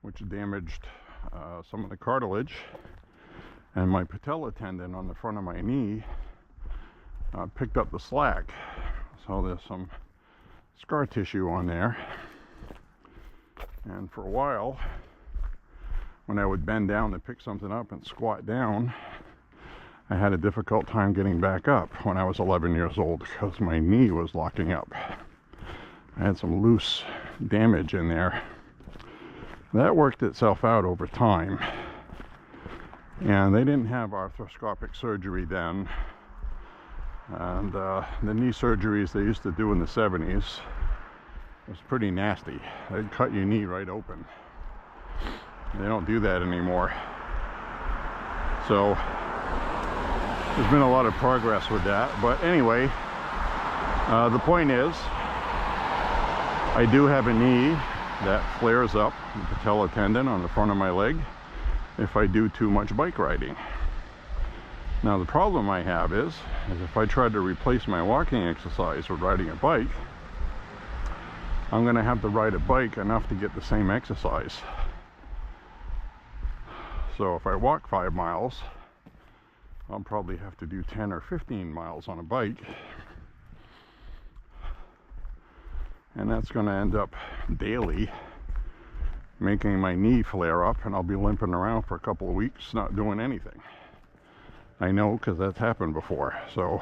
which damaged some of the cartilage, and my patella tendon on the front of my knee picked up the slack, so there's some scar tissue on there. And for a while, when I would bend down to pick something up and squat down, I had a difficult time getting back up when I was 11 years old because my knee was locking up. I had some loose damage in there. That worked itself out over time. And they didn't have arthroscopic surgery then. And the knee surgeries they used to do in the 70s was pretty nasty. They'd cut your knee right open. They don't do that anymore. So there's been a lot of progress with that. But anyway, the point is, I do have a knee that flares up, the patella tendon on the front of my leg, if I do too much bike riding. Now the problem I have is if I try to replace my walking exercise with riding a bike, I'm going to have to ride a bike enough to get the same exercise. So if I walk 5 miles, I'll probably have to do 10 or 15 miles on a bike. And that's going to end up daily making my knee flare up, and I'll be limping around for a couple of weeks not doing anything. I know because that's happened before. So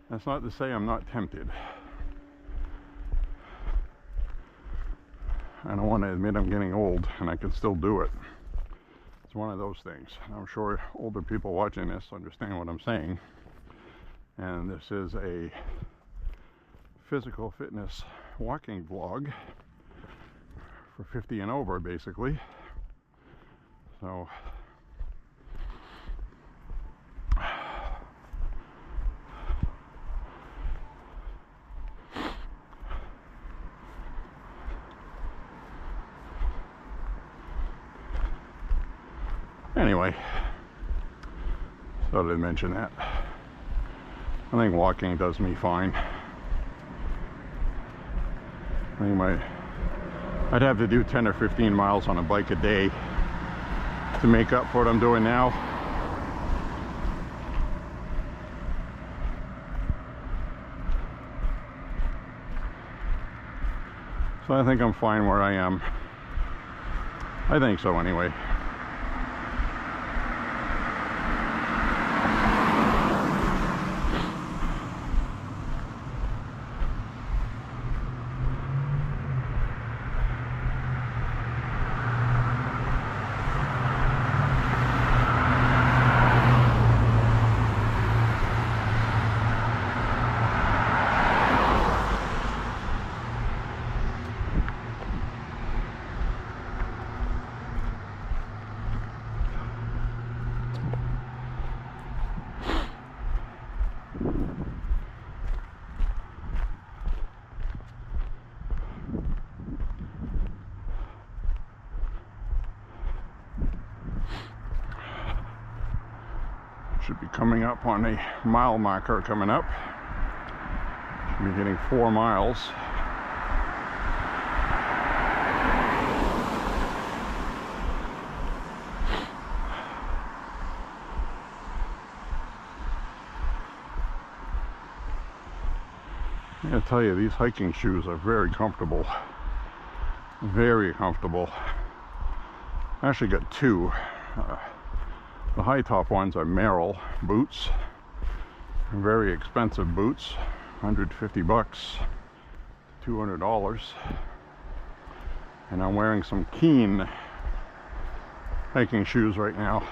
that's not to say I'm not tempted. I don't want to admit I'm getting old, and I can still do it. It's one of those things. I'm sure older people watching this understand what I'm saying. And this is a physical fitness walking vlog for 50 and over, basically. So anyway, thought I'd mention that. I think walking does me fine. I think I'd have to do 10 or 15 miles on a bike a day to make up for what I'm doing now. So I think I'm fine where I am. I think so anyway. Should be coming up on a mile marker coming up. Should be hitting 4 miles. I gotta tell you, these hiking shoes are very comfortable. Very comfortable. I actually got two. The high top ones are Merrell boots. Very expensive boots. 150 bucks. $200. And I'm wearing some Keen hiking shoes right now.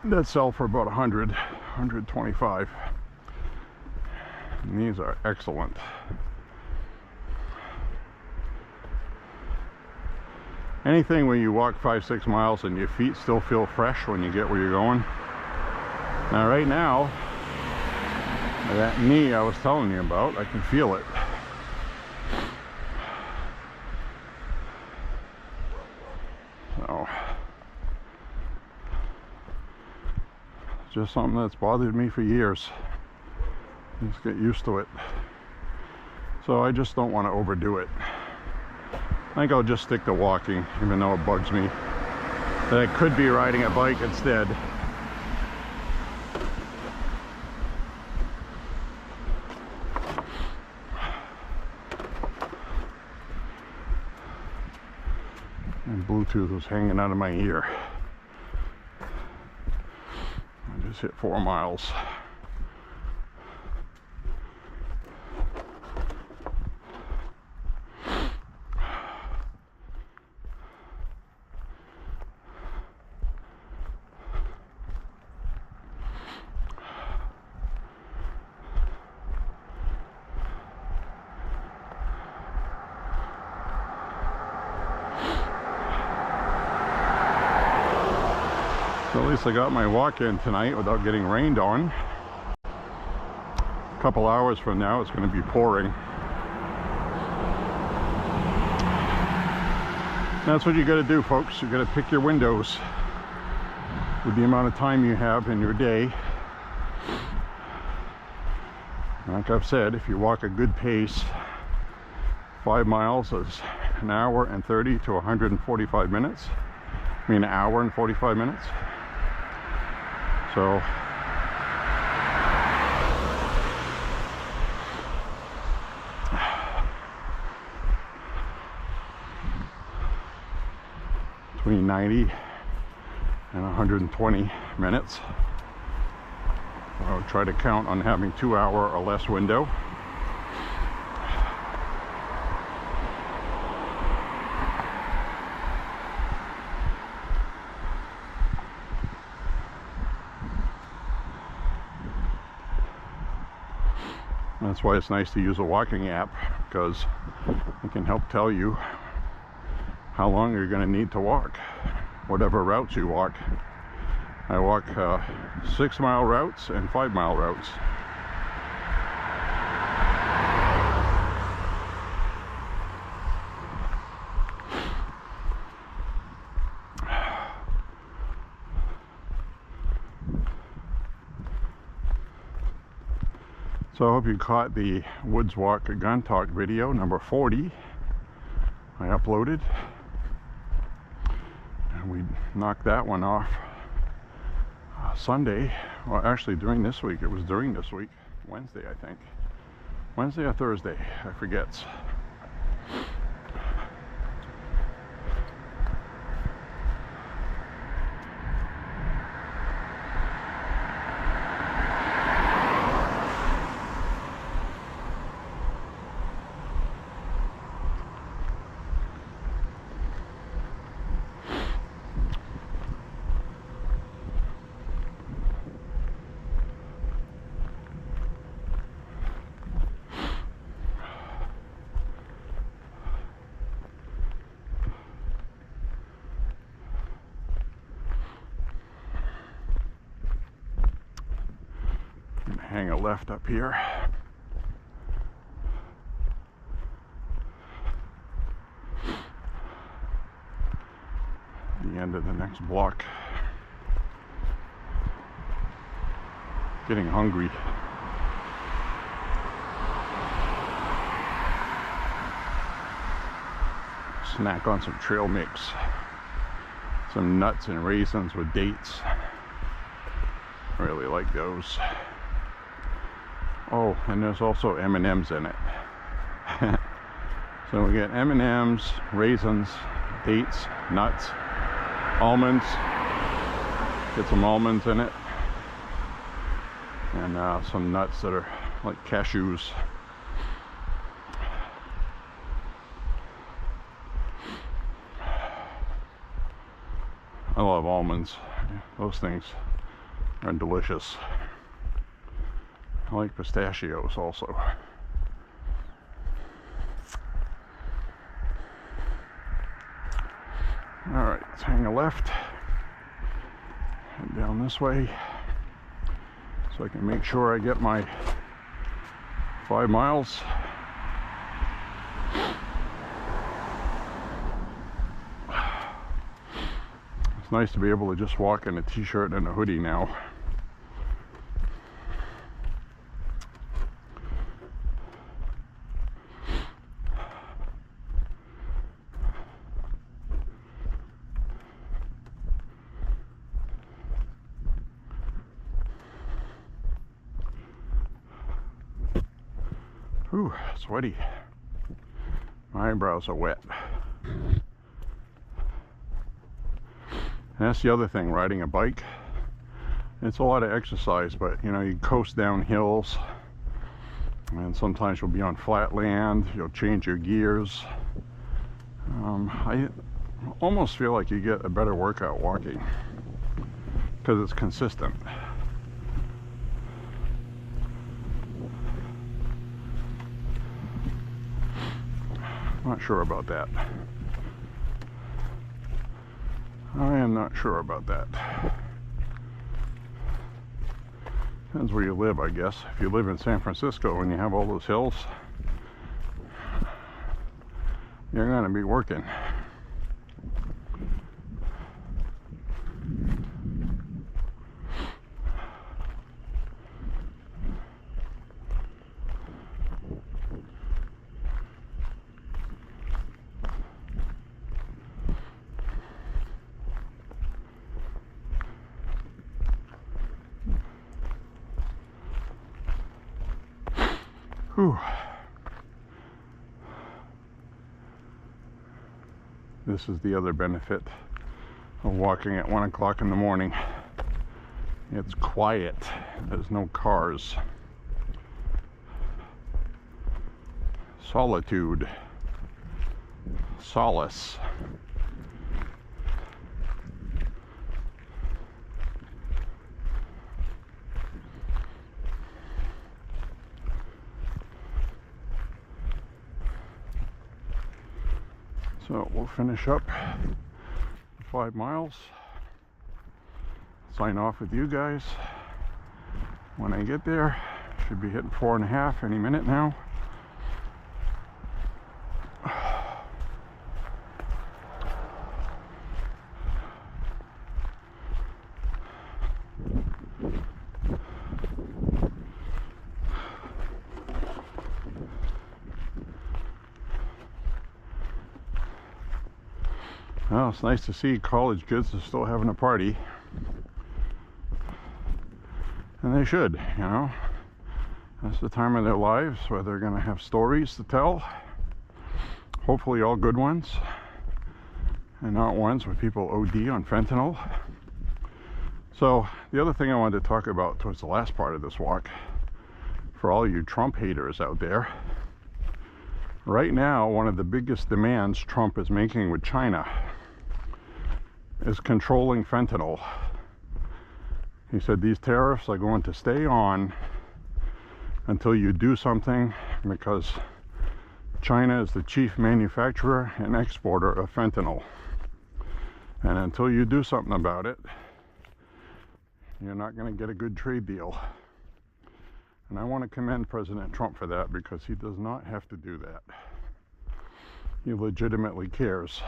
that sell for about 100, 125. And these are excellent. Anything when you walk 5-6 miles and your feet still feel fresh when you get where you're going. Now right now, that knee I was telling you about, I can feel it. So, it's just something that's bothered me for years. Just get used to it. So I just don't want to overdo it. I think I'll just stick to walking, even though it bugs me that I could be riding a bike instead. And Bluetooth was hanging out of my ear. I just hit 4 miles. So at least I got my walk in tonight without getting rained on. A couple hours from now it's going to be pouring. That's what you got to do, folks. You got to pick your windows with the amount of time you have in your day. Like I've said, if you walk a good pace, 5 miles is an hour and 30 to 145 minutes. I mean, an hour and 45 minutes. So between 90 and 120 minutes. I'll try to count on having 2 hour or less window. That's why it's nice to use a walking app, because it can help tell you how long you're going to need to walk, whatever routes you walk. I walk 6 mile routes and 5 mile routes. So I hope you caught the Woods Walk Gun Talk video number 40 I uploaded. And we knocked that one off Sunday. Well, actually during this week. It was during this week. Wednesday, I think. Wednesday or Thursday, I forget. Hang a left up here. The end of the next block. Getting hungry. Snack on some trail mix. Some nuts and raisins with dates. Really like those. Oh, and there's also M&Ms in it. So we get M&Ms, raisins, dates, nuts, almonds. Get some almonds in it. And some nuts that are like cashews. I love almonds. Those things are delicious. I like pistachios also. Alright, let's hang a left. Head down this way so I can make sure I get my 5 miles. It's nice to be able to just walk in a t-shirt and a hoodie now. Whew, sweaty. My eyebrows are wet. And that's the other thing, riding a bike. It's a lot of exercise, but you know, you coast down hills, and sometimes you'll be on flat land, you'll change your gears. I almost feel like you get a better workout walking because it's consistent. Not sure about that. I am not sure about that. Depends where you live, I guess. If you live in San Francisco and you have all those hills, you're going to be working. Whew. This is the other benefit of walking at 1 o'clock in the morning. It's quiet. There's no cars. Solitude. Solace. So we'll finish up 5 miles, sign off with you guys when I get there. Should be hitting 4.5 any minute now. Well, it's nice to see college kids are still having a party. And they should, you know. That's the time of their lives where they're going to have stories to tell. Hopefully all good ones. And not ones where people OD on fentanyl. So, the other thing I wanted to talk about towards the last part of this walk, for all you Trump haters out there, right now, one of the biggest demands Trump is making with China is controlling fentanyl. He said these tariffs are going to stay on until you do something, because China is the chief manufacturer and exporter of fentanyl. And until you do something about it, you're not going to get a good trade deal. And I want to commend President Trump for that, because he does not have to do that. He legitimately cares.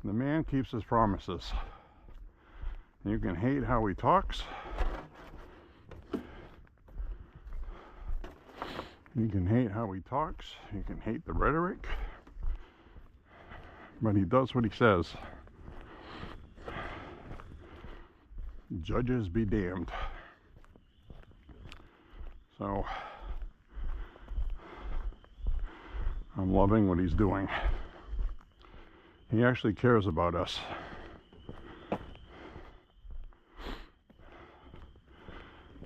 The man keeps his promises. You can hate how he talks. You can hate how he talks. You can hate the rhetoric. But he does what he says. Judges be damned. So, I'm loving what he's doing. He actually cares about us.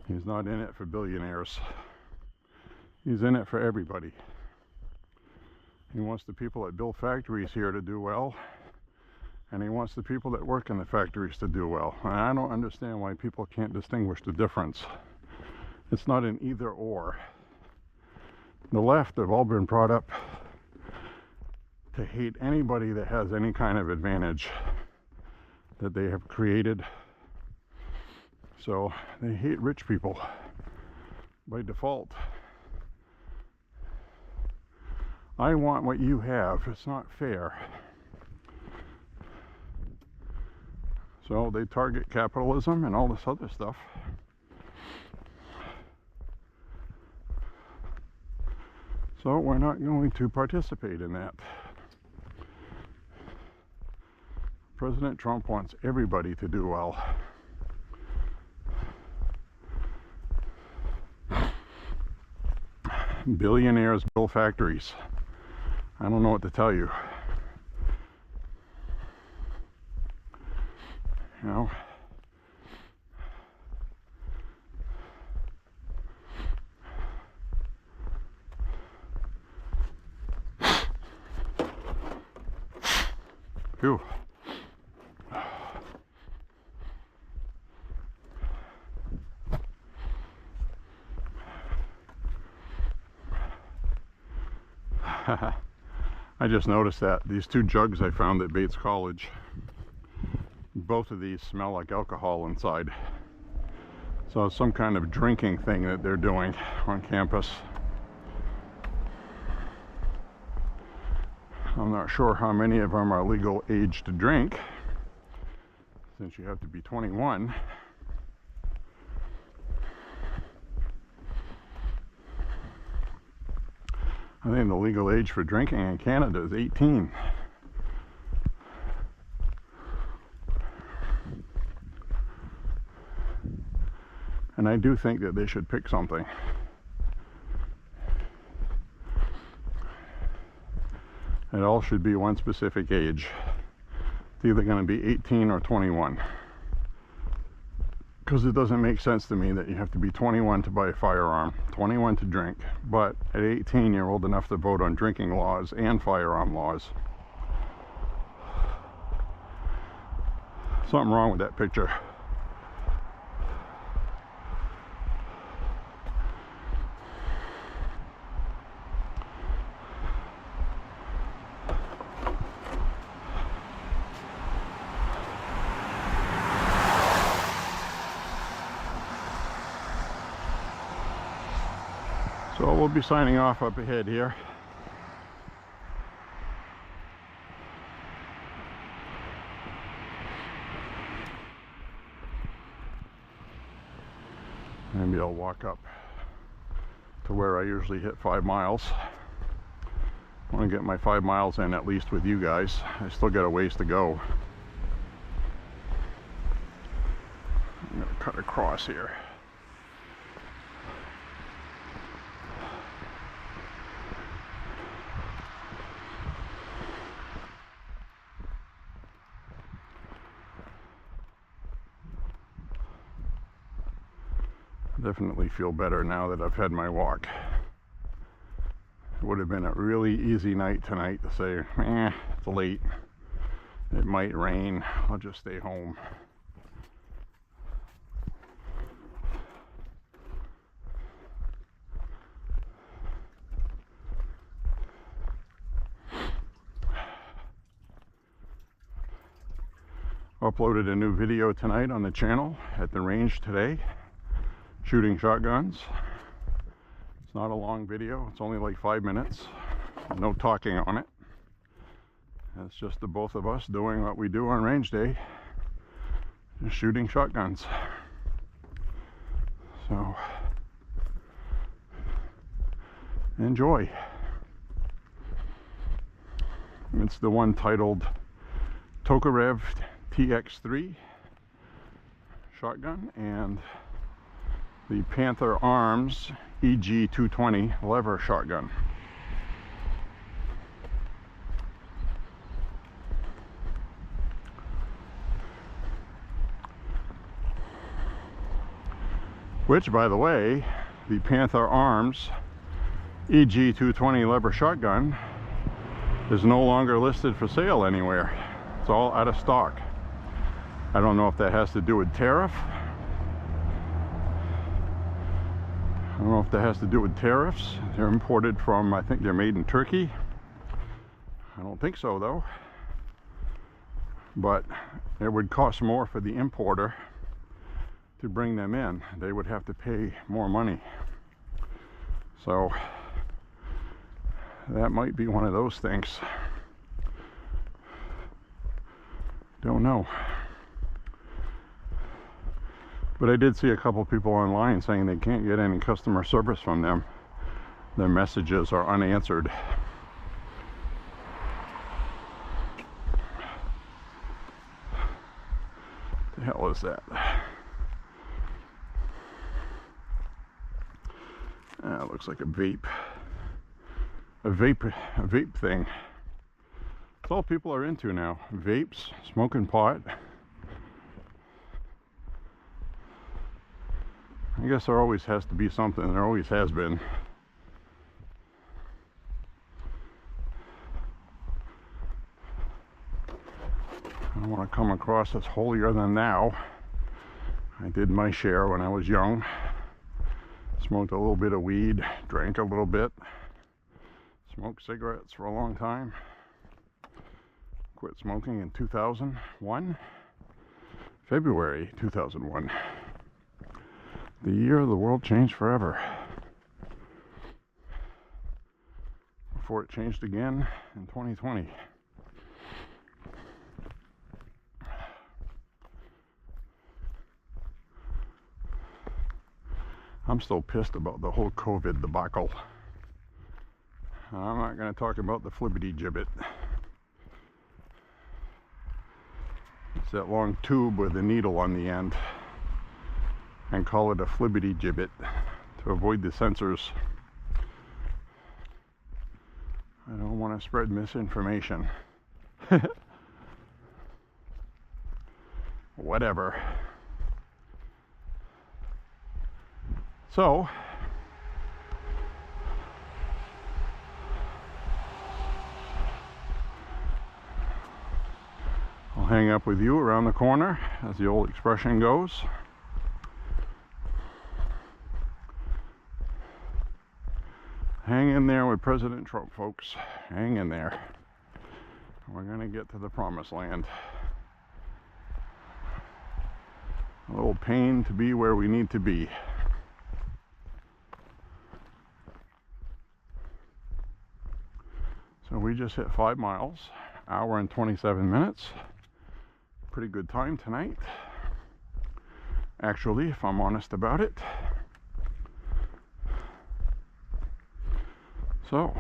He's not in it for billionaires. He's in it for everybody. He wants the people that build factories here to do well, and he wants the people that work in the factories to do well. And I don't understand why people can't distinguish the difference. It's not an either or. The left have all been brought up to hate anybody that has any kind of advantage that they have created. So they hate rich people by default. I want what you have. It's not fair. So they target capitalism and all this other stuff. So we're not going to participate in that. President Trump wants everybody to do well. Billionaires build factories. I don't know what to tell you. You know, phew. I just noticed that these two jugs I found at Bates College, both of these smell like alcohol inside. So it's some kind of drinking thing that they're doing on campus. I'm not sure how many of them are legal age to drink, since you have to be 21. I think the legal age for drinking in Canada is 18. And I do think that they should pick something. It all should be one specific age. It's either going to be 18 or 21. Because it doesn't make sense to me that you have to be 21 to buy a firearm, 21 to drink, but at 18 you're old enough to vote on drinking laws and firearm laws. Something wrong with that picture. So we'll be signing off up ahead here. Maybe I'll walk up to where I usually hit 5 miles. I want to get my 5 miles in at least with you guys. I still got a ways to go. I'm going to cut across here. Definitely feel better now that I've had my walk. It would have been a really easy night tonight to say, it's late, it might rain, I'll just stay home. Uploaded a new video tonight on the channel at the range today. Shooting shotguns. It's not a long video, it's only like 5 minutes. No talking on it. It's just the both of us doing what we do on range day, just shooting shotguns. So enjoy. It's the one titled Tokarev TX3 shotgun and the Panther Arms EG220 lever shotgun. Which, by the way, the Panther Arms EG220 lever shotgun is no longer listed for sale anywhere. It's all out of stock. I don't know if that has to do with tariff. I don't know if that has to do with tariffs. They're imported from, I think they're made in Turkey. I don't think so though. But it would cost more for the importer to bring them in. They would have to pay more money. So that might be one of those things. Don't know. But I did see a couple people online saying they can't get any customer service from them. Their messages are unanswered. What the hell is that? It looks like a vape. A vape thing. That's all people are into now. Vapes, smoking pot. I guess there always has to be something. There always has been. I don't want to come across as holier than thou. I did my share when I was young. Smoked a little bit of weed, drank a little bit, smoked cigarettes for a long time. Quit smoking in 2001, February 2001. The year the world changed forever. Before it changed again in 2020. I'm still pissed about the whole COVID debacle. I'm not going to talk about the flippity gibbet. It's that long tube with a needle on the end. And call it a flibbity gibbet to avoid the censors. I don't want to spread misinformation. Whatever. So, I'll hang up with you around the corner, as the old expression goes. Hang in there with President Trump, folks. Hang in there. We're going to get to the promised land. A little pain to be where we need to be. So we just hit 5 miles, hour and 27 minutes. Pretty good time tonight. Actually, if I'm honest about it. So,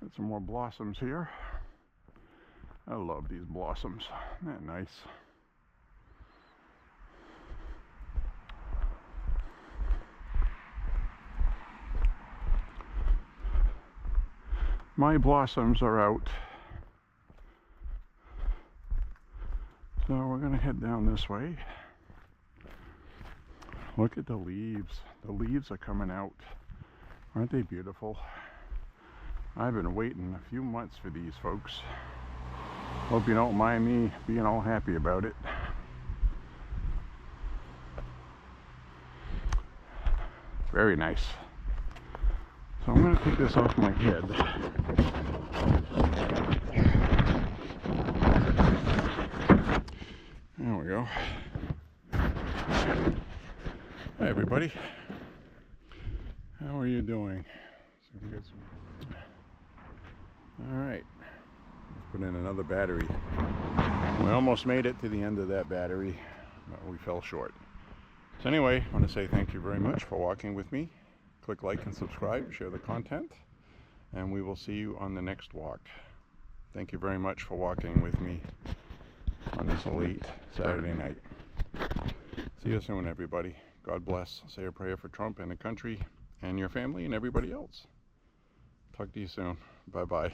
got some more blossoms here. I love these blossoms. Isn't that nice? My blossoms are out. So we're going to head down this way. Look at the leaves. The leaves are coming out. Aren't they beautiful? I've been waiting a few months for these, folks. Hope you don't mind me being all happy about it. Very nice. So I'm going to take this off my head. There we go. Hi everybody. How are you doing? So we got some... Alright. Let's put in another battery. We almost made it to the end of that battery, but we fell short. So anyway, I want to say thank you very much for walking with me. Click like and subscribe, share the content, and we will see you on the next walk. Thank you very much for walking with me on this late Saturday night. See you soon, everybody. God bless. Say a prayer for Trump and the country and your family and everybody else. Talk to you soon. Bye-bye.